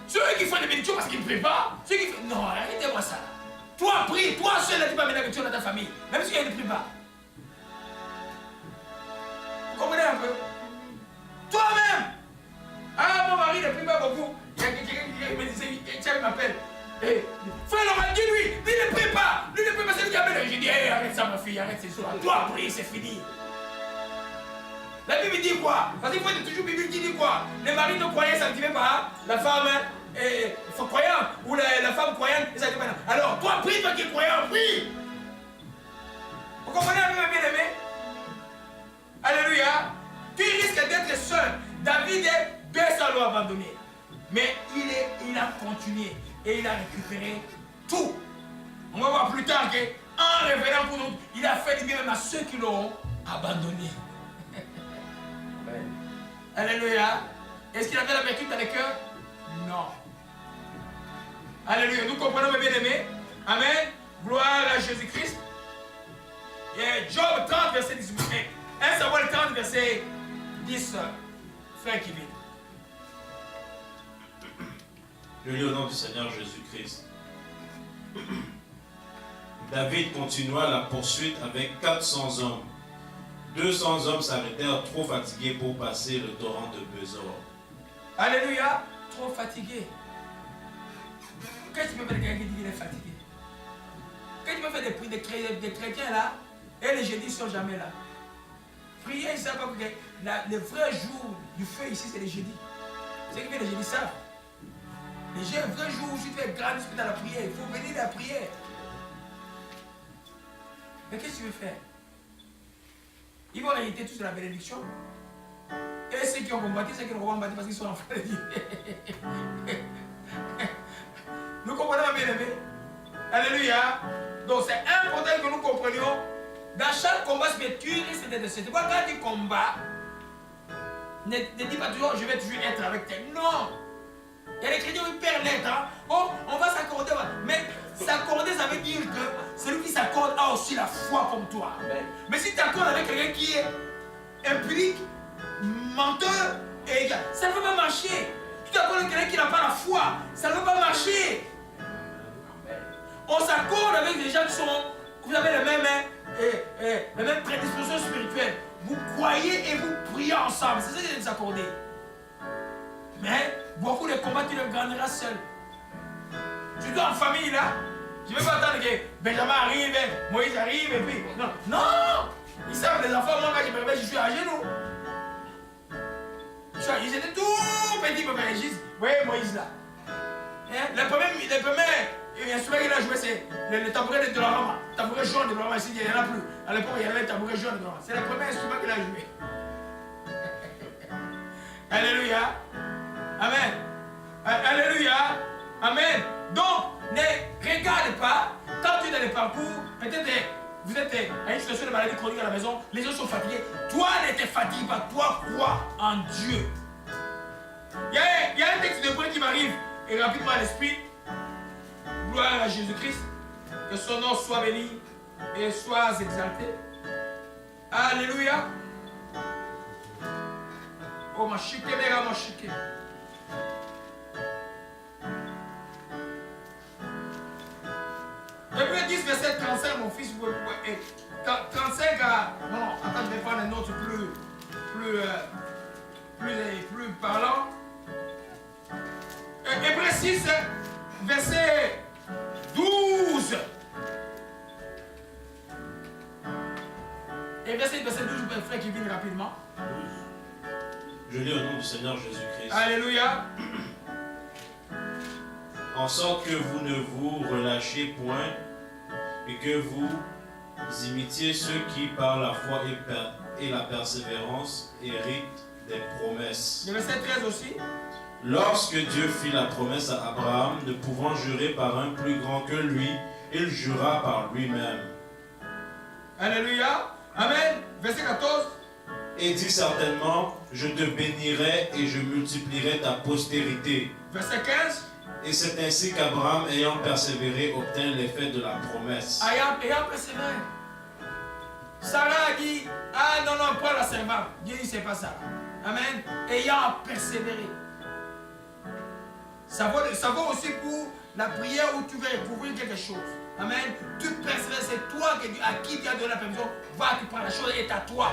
Ceux qui font des bénédictions parce qu'ils ne prient pas, ceux qui font... Non, arrêtez-moi ça. Toi, prie. Toi seul, tu vas mettre la dans ta famille. Même si tu ne prie pas. Vous comprenez un peu? Toi-même. Ah, mon mari ne prie pas beaucoup. Il y a quelqu'un qui me disait, il m'appelle. Hey, frère Laurent, dis-lui, lui ne prie pas. Lui ne prie pas, c'est lui qui appelle. Je dis, hey, arrête ça ma fille, arrête ces choses. Toi, prie, c'est fini. La Bible dit quoi? Parce qu'il faut être toujours Bible qui dit quoi? Les maris non croyants sanctifiés par la femme croyante ou la femme croyante et sanctifiée par. Alors, toi, prie, toi qui es croyant, prie. Vous comprenez un peu, bien aimé? Alléluia. Tu risques d'être seul. David est 200 l'ont abandonné. Mais il a continué et il a récupéré tout. On va voir plus tard qu'en revenant pour nous, il a fait du bien même à ceux qui l'ont abandonné. Amen. Alléluia. Est-ce qu'il avait la vertu dans le cœur? Non. Alléluia. Nous comprenons, mes bien-aimés. Amen. Gloire à Jésus-Christ. Et Job 30, verset 18. 1 Samuel 30, verset 10. Frère qui vit. Je lis au nom du Seigneur Jésus-Christ. David continua la poursuite avec 400 hommes. 200 hommes s'arrêtèrent trop fatigués pour passer le torrent de Besor. Alléluia, trop fatigué. Qu'est-ce que tu peux faire de quelqu'un qui dit qu'il est fatigué? Qu'est-ce que tu peux faire des chrétiens là? Et les jeudis ne sont jamais là. Prier, ils ne savent pas que le vrai jour du feu ici, c'est les jeudis. C'est ce que les jeudis savent. Le vrai jour où tu fais grand esprit dans la prière, il faut venir à la prière. Mais qu'est-ce que tu veux faire? Ils vont hériter tous de la bénédiction. Et ceux qui ont combattu, ceux qui n'ont pas combattu parce qu'ils sont en train de dire. Nous comprenons bien aimé. Alléluia. Donc c'est important que nous comprenions. Dans chaque combat spirituel, c'est de ce. Quand tu combats, ne dis pas toujours je vais toujours être avec toi. Non. Il y a des chrétiens qui perdent l'être. Hein? Oh, on va s'accorder. Mais s'accorder, ça veut dire que celui qui s'accorde a aussi la foi comme toi. Amen. Mais si tu t'accordes avec quelqu'un qui est impudique, menteur, et ça ne peut pas marcher. Tu t'accordes avec quelqu'un qui n'a pas la foi, ça ne peut pas marcher. Amen. On s'accorde avec des gens qui sont, vous avez le même la même prédisposition spirituelle. Vous croyez et vous priez ensemble. C'est ça qu'il nous accordé. Mais beaucoup de combats, tu les gagneras seul. Surtout en famille là. Je ne veux pas attendre que Benjamin arrive, Moïse arrive et puis. Non, non! Ils savent, les enfants, moi quand je me réveille, je suis à genoux. Ils étaient tout petits pour faire Régis. Vous voyez Moïse là. Hein? Les premiers instruments qu'il a joué, c'est le tabouret de Dolorama. Le tabouret jaune de Dolorama, ici, il n'y en a plus. À l'époque, il y avait le tabouret jaune de Dolorama. C'est le premier instrument qu'il a joué. Alléluia. Amen. Alléluia. Amen. Donc, ne regarde pas, quand tu es dans le parcours, peut-être vous êtes à une situation de maladie chronique à la maison, les gens sont fatigués. Toi, ne te fatigue pas, toi, crois en Dieu. Il y a un texte de près qui m'arrive, et rapidement à l'esprit. Gloire à Jésus-Christ, que son nom soit béni et soit exalté. Alléluia. Oh, ma chique, mera, ma chique. Hébreux 10, verset 35, mon fils, 35 à... Non, attends, je vais prendre un autre plus parlant. Hébreux 6, verset 12. Et verset 12, frère qui vient rapidement. Je lis au nom du Seigneur Jésus-Christ. Alléluia. En sorte que vous ne vous relâchiez point et que vous imitiez ceux qui, par la foi et la persévérance, héritent des promesses. Le verset 13 aussi. Lorsque Dieu fit la promesse à Abraham, ne pouvant jurer par un plus grand que lui, il jura par lui-même. Alléluia. Amen. Verset 14. Et dit certainement, je te bénirai et je multiplierai ta postérité. Verset 15. Et c'est ainsi qu'Abraham, ayant persévéré, obtint l'effet de la promesse. Ayant persévéré. Sarah a dit, ah non, non, pas la servante. Dieu dit, c'est pas ça. Amen. Ayant persévéré. Ça vaut aussi pour la prière où tu veux recouvrir quelque chose. Amen. Tu persévères, c'est toi à qui Dieu a donné la permission. Va, tu prends la chose et est à toi.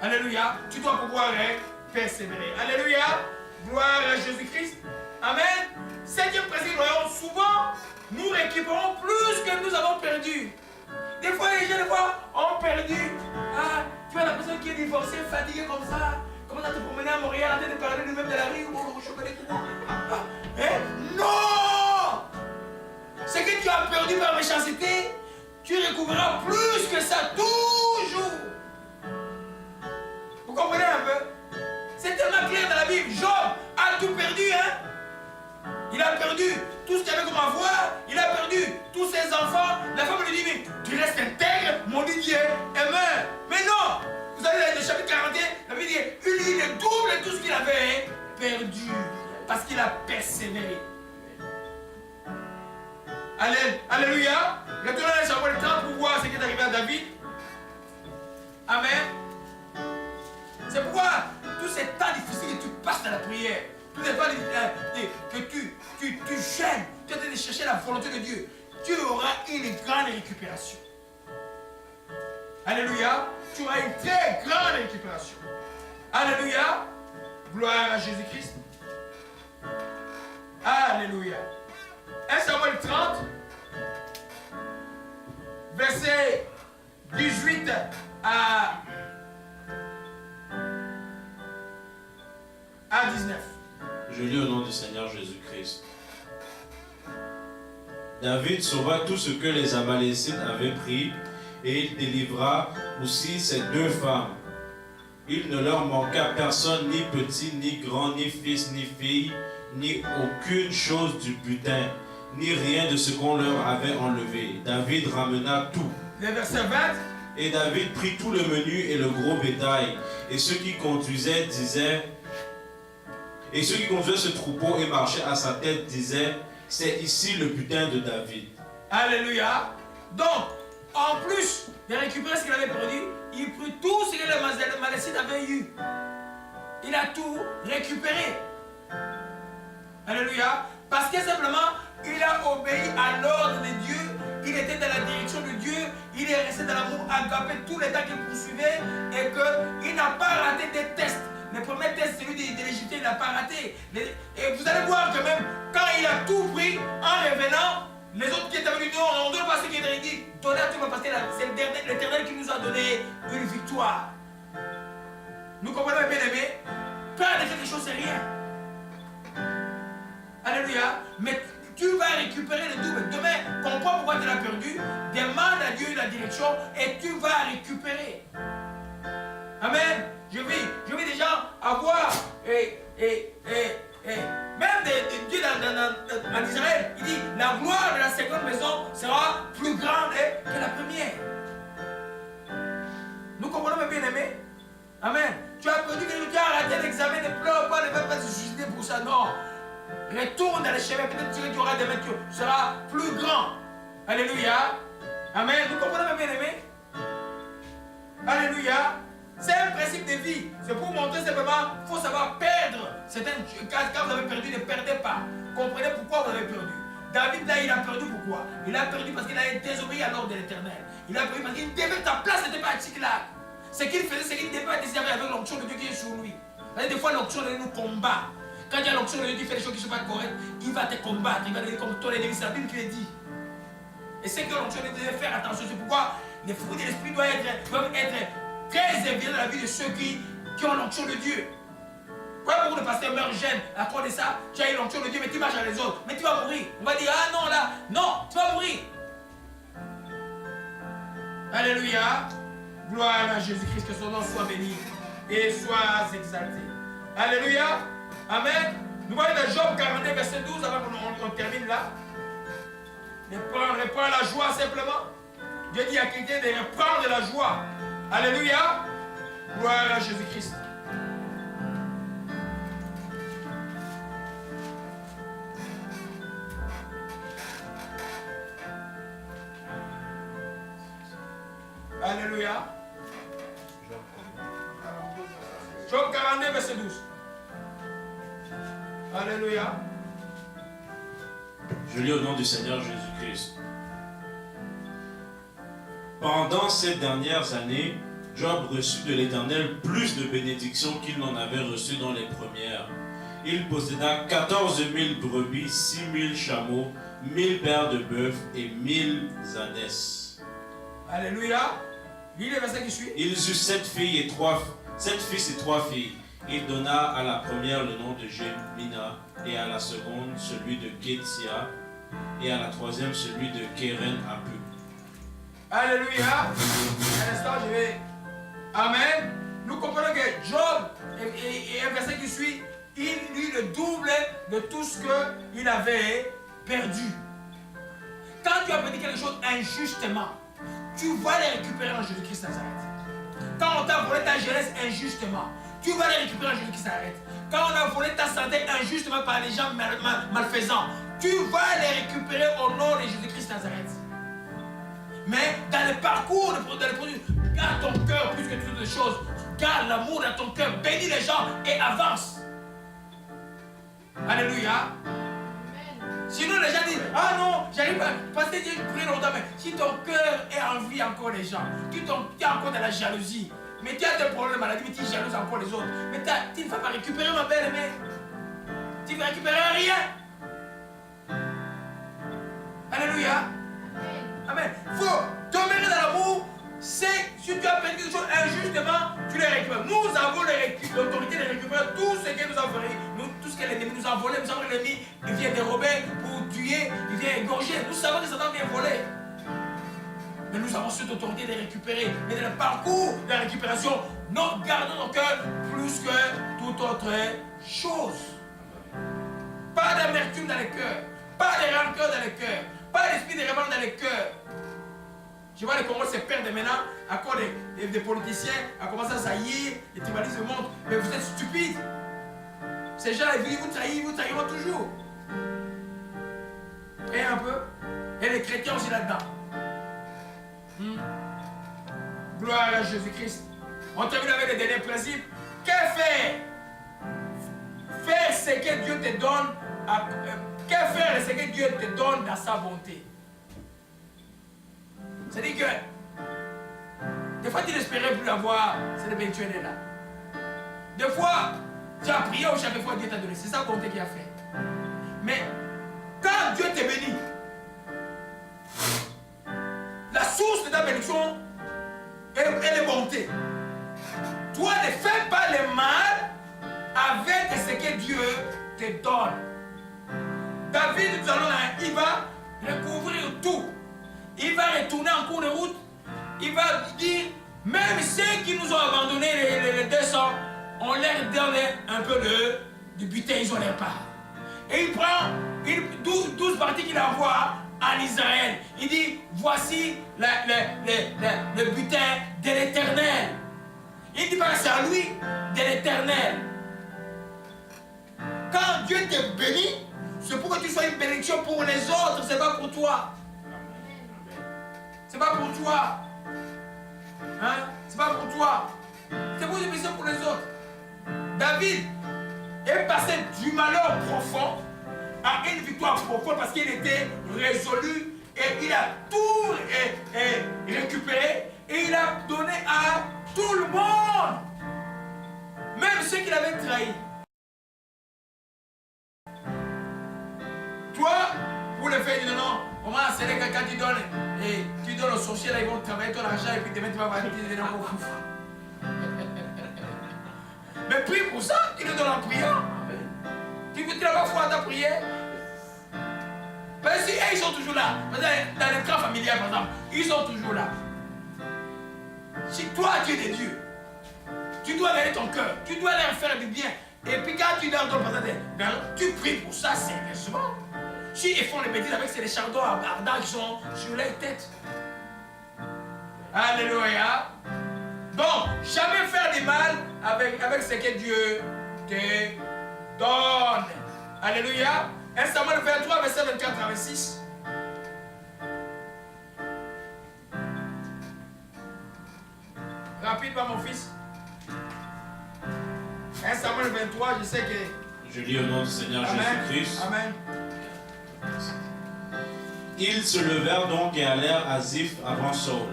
Alléluia. Tu dois pouvoir persévérer. Alléluia. Gloire à Jésus-Christ. Amen. Septième principe, voyons, souvent, nous récupérons plus que nous avons perdu. Des fois, les gens, ont perdu. Ah, tu as la personne qui est divorcée, fatiguée comme ça. Comment ça te promener à Montréal, en train de parler lui-même de la rue ou au chocolat tout non! Ce que tu as perdu par méchanceté, tu recouvreras plus que ça, toujours. Vous comprenez un peu? C'est tellement clair dans la Bible. Job a tout perdu, hein? Il a perdu tout ce qu'il avait comme avoir, il a perdu tous ses enfants. La femme lui dit, mais tu restes intègre, mon Dieu, amen. Mais non! Vous allez dans le chapitre 41, la Bible dit, il le double de tout ce qu'il avait perdu. Parce qu'il a persévéré. Alléluia. Retournons dans le chapitre 30 pour voir ce qui est arrivé à David. Amen. C'est pourquoi tous ces temps difficiles que tu passes dans la prière, tous les temps que tu gênes, tu es en train de chercher la volonté de Dieu, tu auras une grande récupération. Alléluia. Tu auras une très grande récupération. Alléluia. Gloire à Jésus-Christ. Alléluia. 1 Samuel 30, verset 18 à 19. Je lis au nom du Seigneur Jésus-Christ. David sauva tout ce que les Amalécites avaient pris et il délivra aussi ses deux femmes. Il ne leur manqua personne, ni petit, ni grand, ni fils, ni fille, ni aucune chose du butin, ni rien de ce qu'on leur avait enlevé. David ramena tout. Le verset 20. Et David prit tout le menu et le gros bétail. Et ceux qui conduisaient ce troupeau et marchaient à sa tête disaient, c'est ici le butin de David. Alléluia. Donc, en plus de récupérer ce qu'il avait perdu, il prit tout ce que les Malécites avaient eu. Il a tout récupéré. Alléluia. Parce que simplement, il a obéi à l'ordre de Dieu. il était dans la direction de Dieu, il est resté dans l'amour agapé tout le temps qu'il poursuivait et qu'il n'a pas raté des tests. Le premier test, celui de l'Égyptien, il n'a pas raté. Et vous allez voir que même quand il a tout pris, en revenant, les autres qui étaient venus, on ne donne pas ce qui est dit. Donnez à tout le monde parce que c'est l'Éternel qui nous a donné une victoire. Nous comprenons, bien aimé, perdre quelque chose, c'est rien. Alléluia. Mais tu vas récupérer le double. Demain, comprends pourquoi tu l'as perdu. Demande à Dieu la direction et tu vas récupérer. Amen. Je vais déjà avoir même Dieu en Israël, il dit la gloire de la seconde maison sera plus grande que la première. Nous comprenons, mes bien-aimés? Amen. Tu as perdu quelque chose, tu as raté l'examen, ne pleure pas, ne va pas se suicider pour ça, non. Retourne dans les chemins, peut-être que tu auras des maîtres, tu seras plus grand. Alléluia. Amen. Nous comprenons, mes bien-aimés? Alléluia. C'est un principe de vie. C'est pour montrer simplement qu'il faut savoir perdre. Quand vous avez perdu, ne perdez pas. Comprenez pourquoi vous avez perdu. David, là, il a perdu pourquoi? Il a perdu parce qu'il a désobéi à l'ordre de l'Éternel. Il a perdu parce qu'il devait, ta place n'était pas à Tsiklag. Ce qu'il faisait, c'est qu'il devait décider avec l'onction de Dieu qui est sur lui. Des fois, l'onction de Dieu nous combat. Quand il y a l'onction de Dieu qui fait des choses qui ne sont pas correctes, il va te combattre. Il va te dire comme toi, l'ennemi, c'est la Bible qui le dit. Et c'est que l'onction de Dieu devait faire attention. C'est pourquoi les fruits de l'esprit doivent être très évidents dans la vie de ceux qui ont l'onction de Dieu. Pourquoi beaucoup de pasteurs meurent jeunes à cause de ça? Tu as eu l'onction de Dieu, mais tu marches à les autres. Mais tu vas mourir. On va dire, ah non, là, non, tu vas mourir. Alléluia. Gloire à Jésus-Christ, que son nom soit béni et soit exalté. Alléluia. Amen. Nous voyons dans Job 42, verset 12, avant qu'on termine là. Reprends la joie simplement. Dieu dit à quelqu'un de reprendre de la joie. Alléluia. Gloire à Jésus-Christ. Alléluia. Job 42, verset 12. Alléluia. Je lis au nom du Seigneur Jésus-Christ. Pendant ces dernières années, Job reçut de l'Éternel plus de bénédictions qu'il n'en avait reçu dans les premières. Il posséda 14 000 brebis, 6 000 chameaux, 1000 paires de bœufs et 1000 ânesses. Alléluia. Lis le verset qui suit. Il eut 7 fils et 3 filles. Il donna à la première le nom de Jémina, et à la seconde celui de Kétia, et à la troisième celui de Kéren-Apu. Alléluia. Un instant, je vais. Amen. Nous comprenons que Job, et un verset qui suit, il eut le double de tout ce qu'il avait perdu. Quand tu as perdu quelque chose injustement, tu vas les récupérer en Jésus-Christ Nazareth. Quand on t'a volé ta jeunesse injustement, tu vas les récupérer en Jésus-Christ Nazareth. Quand on a volé ta santé injustement par les gens malfaisants, tu vas les récupérer au nom de Jésus-Christ Nazareth. Mais dans le parcours, garde ton cœur plus que toutes les choses. Garde l'amour dans ton cœur, bénis les gens et avance. Alléluia. Sinon les gens disent, ah non, j'arrive pas, parce que Dieu prie longtemps, mais si ton cœur est en vie encore les gens, tu es encore dans la jalousie, mais tu as des problèmes de maladie, mais tu jalouses encore les autres, mais tu ne vas pas récupérer ma belle, mais tu ne vas récupérer rien. Alléluia. Amen. Il faut demeurer dans l'amour. C'est si tu as perdu quelque chose injustement, tu les récupères. Nous avons l'autorité de récupérer tout ce que nous avons volé. Tout ce que l'ennemi nous a volé. Nous savons que l'ennemi vient dérober pour tuer, il vient égorger. Nous savons que Satan vient voler. Mais nous avons cette autorité de récupérer. Mais dans le parcours de la récupération, nous gardons nos cœurs plus que toute autre chose. Pas d'amertume dans le cœur, pas de rancœur dans le cœur, pas d'esprit de revanche dans le cœur. Je vois les Congolais se perdent maintenant à cause des politiciens, à commencer à saillir, les tribalistes montrent, mais vous êtes stupides. Ces gens, ils vous trahiront toujours. Et un peu. Et les chrétiens aussi là-dedans. Gloire à Jésus-Christ. On termine avec les derniers principes. Que faire? Faire ce que Dieu te donne. Que faire ce que Dieu te donne dans sa bonté? C'est-à-dire que des fois tu n'espérais plus l'avoir, c'est le bénédiction est là. Des fois, tu as prié ou chaque fois Dieu t'a donné. C'est ça qu'on qui a fait. Mais quand Dieu te bénit, la source de ta bénédiction est bonté. Toi, ne fais pas le mal avec ce que Dieu te donne. David, nous allons là, il va recouvrir tout. Il va retourner en cours de route. Il va dire, même ceux qui nous ont abandonnés, les 200, on leur donne un peu de butin, ils ont leur part. Et il prend 12 parties qu'il envoie en Israël. Il dit, voici le butin de l'Éternel. Il dit pas que c'est à lui de l'Éternel. Quand Dieu te bénit, c'est pour que tu sois une bénédiction pour les autres, c'est pas pour toi. C'est pas pour toi. Hein? C'est pas pour toi. C'est pour une bénédiction pour les autres. David est passé du malheur profond à une victoire profonde parce qu'il était résolu et il a tout récupéré et il a donné à tout le monde, même ceux qui l'avaient trahi. Toi, pour le faire, non, non, au moins c'est les gars quand tu donnes, et tu donnes aux sorciers, là ils vont travailler ton argent et puis demain tu vas voir, tu deviens un fou. Mais prie pour ça, il te donne en priant. Tu n'as pas foi à ta prière. Parce que ils sont toujours là. Dans le camp familial, par exemple, ils sont toujours là. Si toi, tu es de Dieu, tu dois gagner ton cœur, tu dois leur faire du bien. Et puis quand tu donnes ton passage, tu pries pour ça sérieusement. Si ils font les bêtises avec ces chardons ardents qui sont sur leur tête. Alléluia. Donc, jamais faire du mal avec ce que Dieu te donne. Alléluia. 1 Samuel 23, verset 24 à 26. Rapide, pas mon fils. 1 Samuel 23, je sais que... Je lis au nom du Seigneur Jésus-Christ. Amen. Ils se levèrent donc et allèrent à Ziph avant Saul.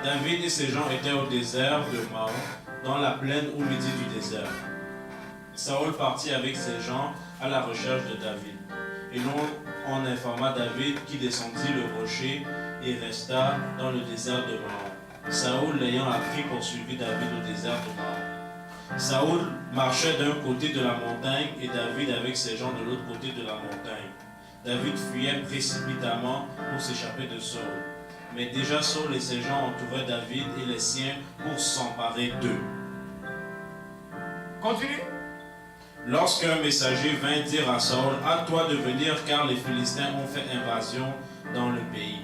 David et ses gens étaient au désert de Maon, dans la plaine au midi du désert. Saul partit avec ses gens à la recherche de David. Et l'on en informa David qui descendit le rocher et resta dans le désert de Maon. Saul, l'ayant appris, poursuivit David au désert de Maon. Saul marchait d'un côté de la montagne et David avec ses gens de l'autre côté de la montagne. David fuyait précipitamment pour s'échapper de Saul. Mais déjà Saul et ses gens entouraient David et les siens pour s'emparer d'eux. Continue. Lorsqu'un messager vint dire à Saul, « Hâte-toi de venir, car les Philistins ont fait invasion dans le pays. »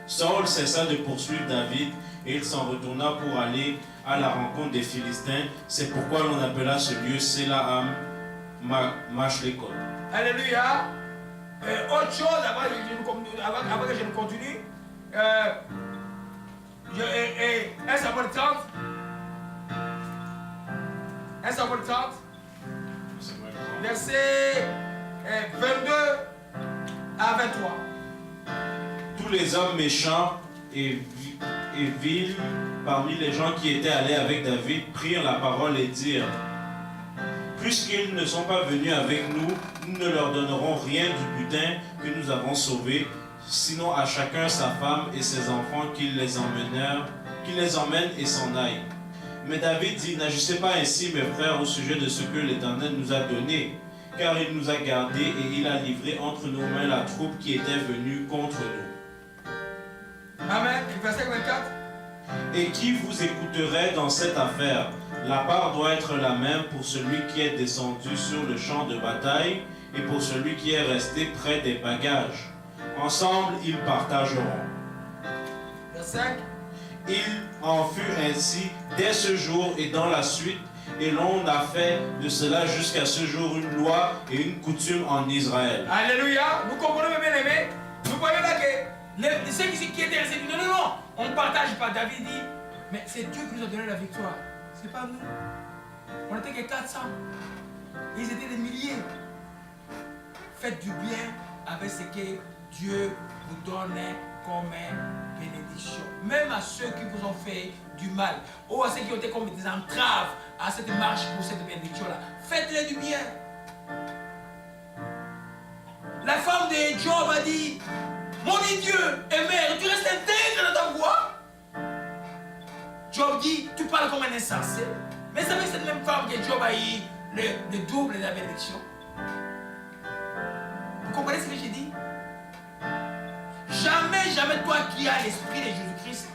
Saul cessa de poursuivre David et il s'en retourna pour aller à la rencontre des Philistins. C'est pourquoi l'on appela ce lieu Selaam Mashlekot. Alléluia. Autre chose, avant que je ne continue, 1 Samuel 30. 1 Samuel 30. Verset 22 à 23. Tous les hommes méchants et vils parmi les gens qui étaient allés avec David prirent la parole et dirent, « Puisqu'ils ne sont pas venus avec nous, nous ne leur donnerons rien du butin que nous avons sauvé, sinon à chacun sa femme et ses enfants qu'ils les emmènent et s'en aillent. » Mais David dit, « N'agissez pas ainsi, mes frères, au sujet de ce que l'Éternel nous a donné, car il nous a gardés et il a livré entre nos mains la troupe qui était venue contre nous. » Amen. Verset 24. Et qui vous écouterait dans cette affaire? La part doit être la même pour celui qui est descendu sur le champ de bataille et pour celui qui est resté près des bagages. Ensemble, ils partageront. Verset 5. Il en fut ainsi dès ce jour et dans la suite, et l'on a fait de cela jusqu'à ce jour une loi et une coutume en Israël. Alléluia. Nous comprenons, bien aimés. Nous voyons là que ceux qui étaient restés, non, non, non, on ne partage pas. David dit, mais c'est Dieu qui nous a donné la victoire. Ce n'est pas nous. On n'était que 400. Ils étaient des milliers. Faites du bien avec ce que Dieu vous donne comme bénédiction. Même à ceux qui vous ont fait du mal, ou à ceux qui ont été comme des entraves à cette marche pour cette bénédiction-là. Faites-les du bien. La femme de Job a dit, mon Dieu et mère, tu restes intègre dans ta voix. Job dit, tu parles comme un insensé. Mais c'est avec cette même femme que Job a eu le double de la bénédiction. Vous comprenez ce que j'ai dit? Jamais, jamais toi qui as l'esprit de Jésus-Christ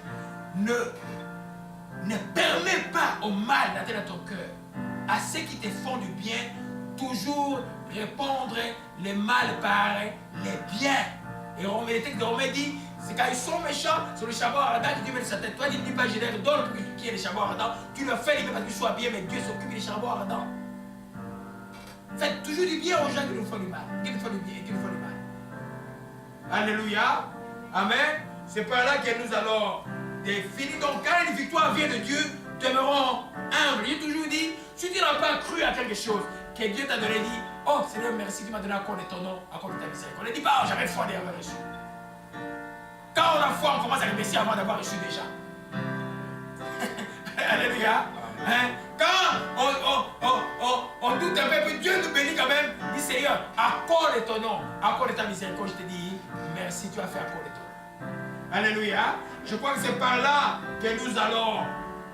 ne permets pas au mal d'entrer dans ton cœur. À ceux qui te font du bien, toujours répondre le mal par les biens. Et le texte de Romain dit, c'est quand ils sont méchants, sur le charbon ardent, Dieu met sa tête. Toi, tu ne dis pas, je leur donne pour qu'il y ait le charbon ardent. Tu le fais, il veut pas qu'il soit bien, mais Dieu s'occupe du charbon ardent. Faites toujours du bien aux gens qui nous font du mal. Qui nous font du bien et qui nous font du mal. Alléluia. Amen. C'est par là que nous allons définir. Donc, quand une victoire vient de Dieu, demeurons humbles. J'ai toujours dit, si tu n'as pas cru à quelque chose, que Dieu t'a donné, dit, oh Seigneur, merci, tu m'as donné à cause de ton nom, à cause de ta miséricorde. On ne dit pas, oh, j'avais foi d'avoir reçu. Quand on a foi, on commence à remercier avant d'avoir reçu déjà. Alléluia. Hein? Quand on doute un peu, Dieu nous bénit quand même. Dit Seigneur, à cause de ton nom, à cause de ta miséricorde, je te dis merci, tu as fait à cause de ton nom. Alléluia. Je crois que c'est par là que nous allons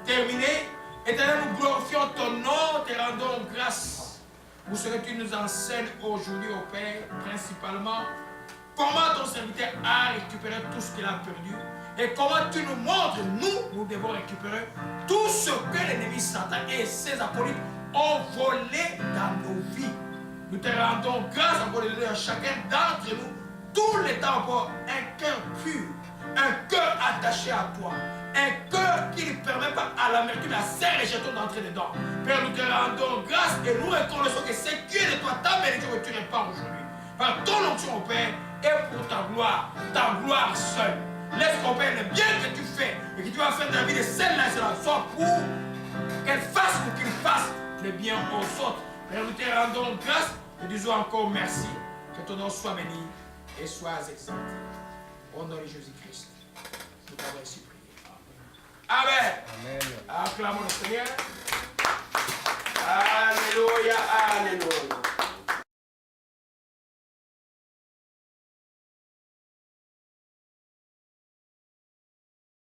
terminer. Éternel, nous glorifions ton nom, te rendons grâce pour ce que tu nous enseignes aujourd'hui au Père, principalement. Comment ton serviteur a récupéré tout ce qu'il a perdu et comment tu nous montres, nous devons récupérer tout ce que l'ennemi Satan et ses acolytes ont volé dans nos vies. Nous te rendons grâce pour donner à chacun d'entre nous tout le temps pour un cœur pur, un cœur attaché à toi, un cœur qui ne permet pas à l'amertume, à ses rejetons d'entrer dedans. Père, nous te rendons grâce et nous reconnaissons que c'est Dieu de toi, ta bénédiction que tu répands aujourd'hui. Par ton onction, au Père, et pour ta gloire seule. Laisse, mon Père, le bien que tu fais et que tu vas faire dans la vie de celle-là, soit pour qu'elle fasse ou qu'il fasse le bien aux autres. Père, nous te rendons grâce et disons encore merci. Que ton nom soit béni et soit exalté. Au nom de Jésus-Christ, nous t'avons ainsi prié. Amen. Amen. Acclamons le Seigneur.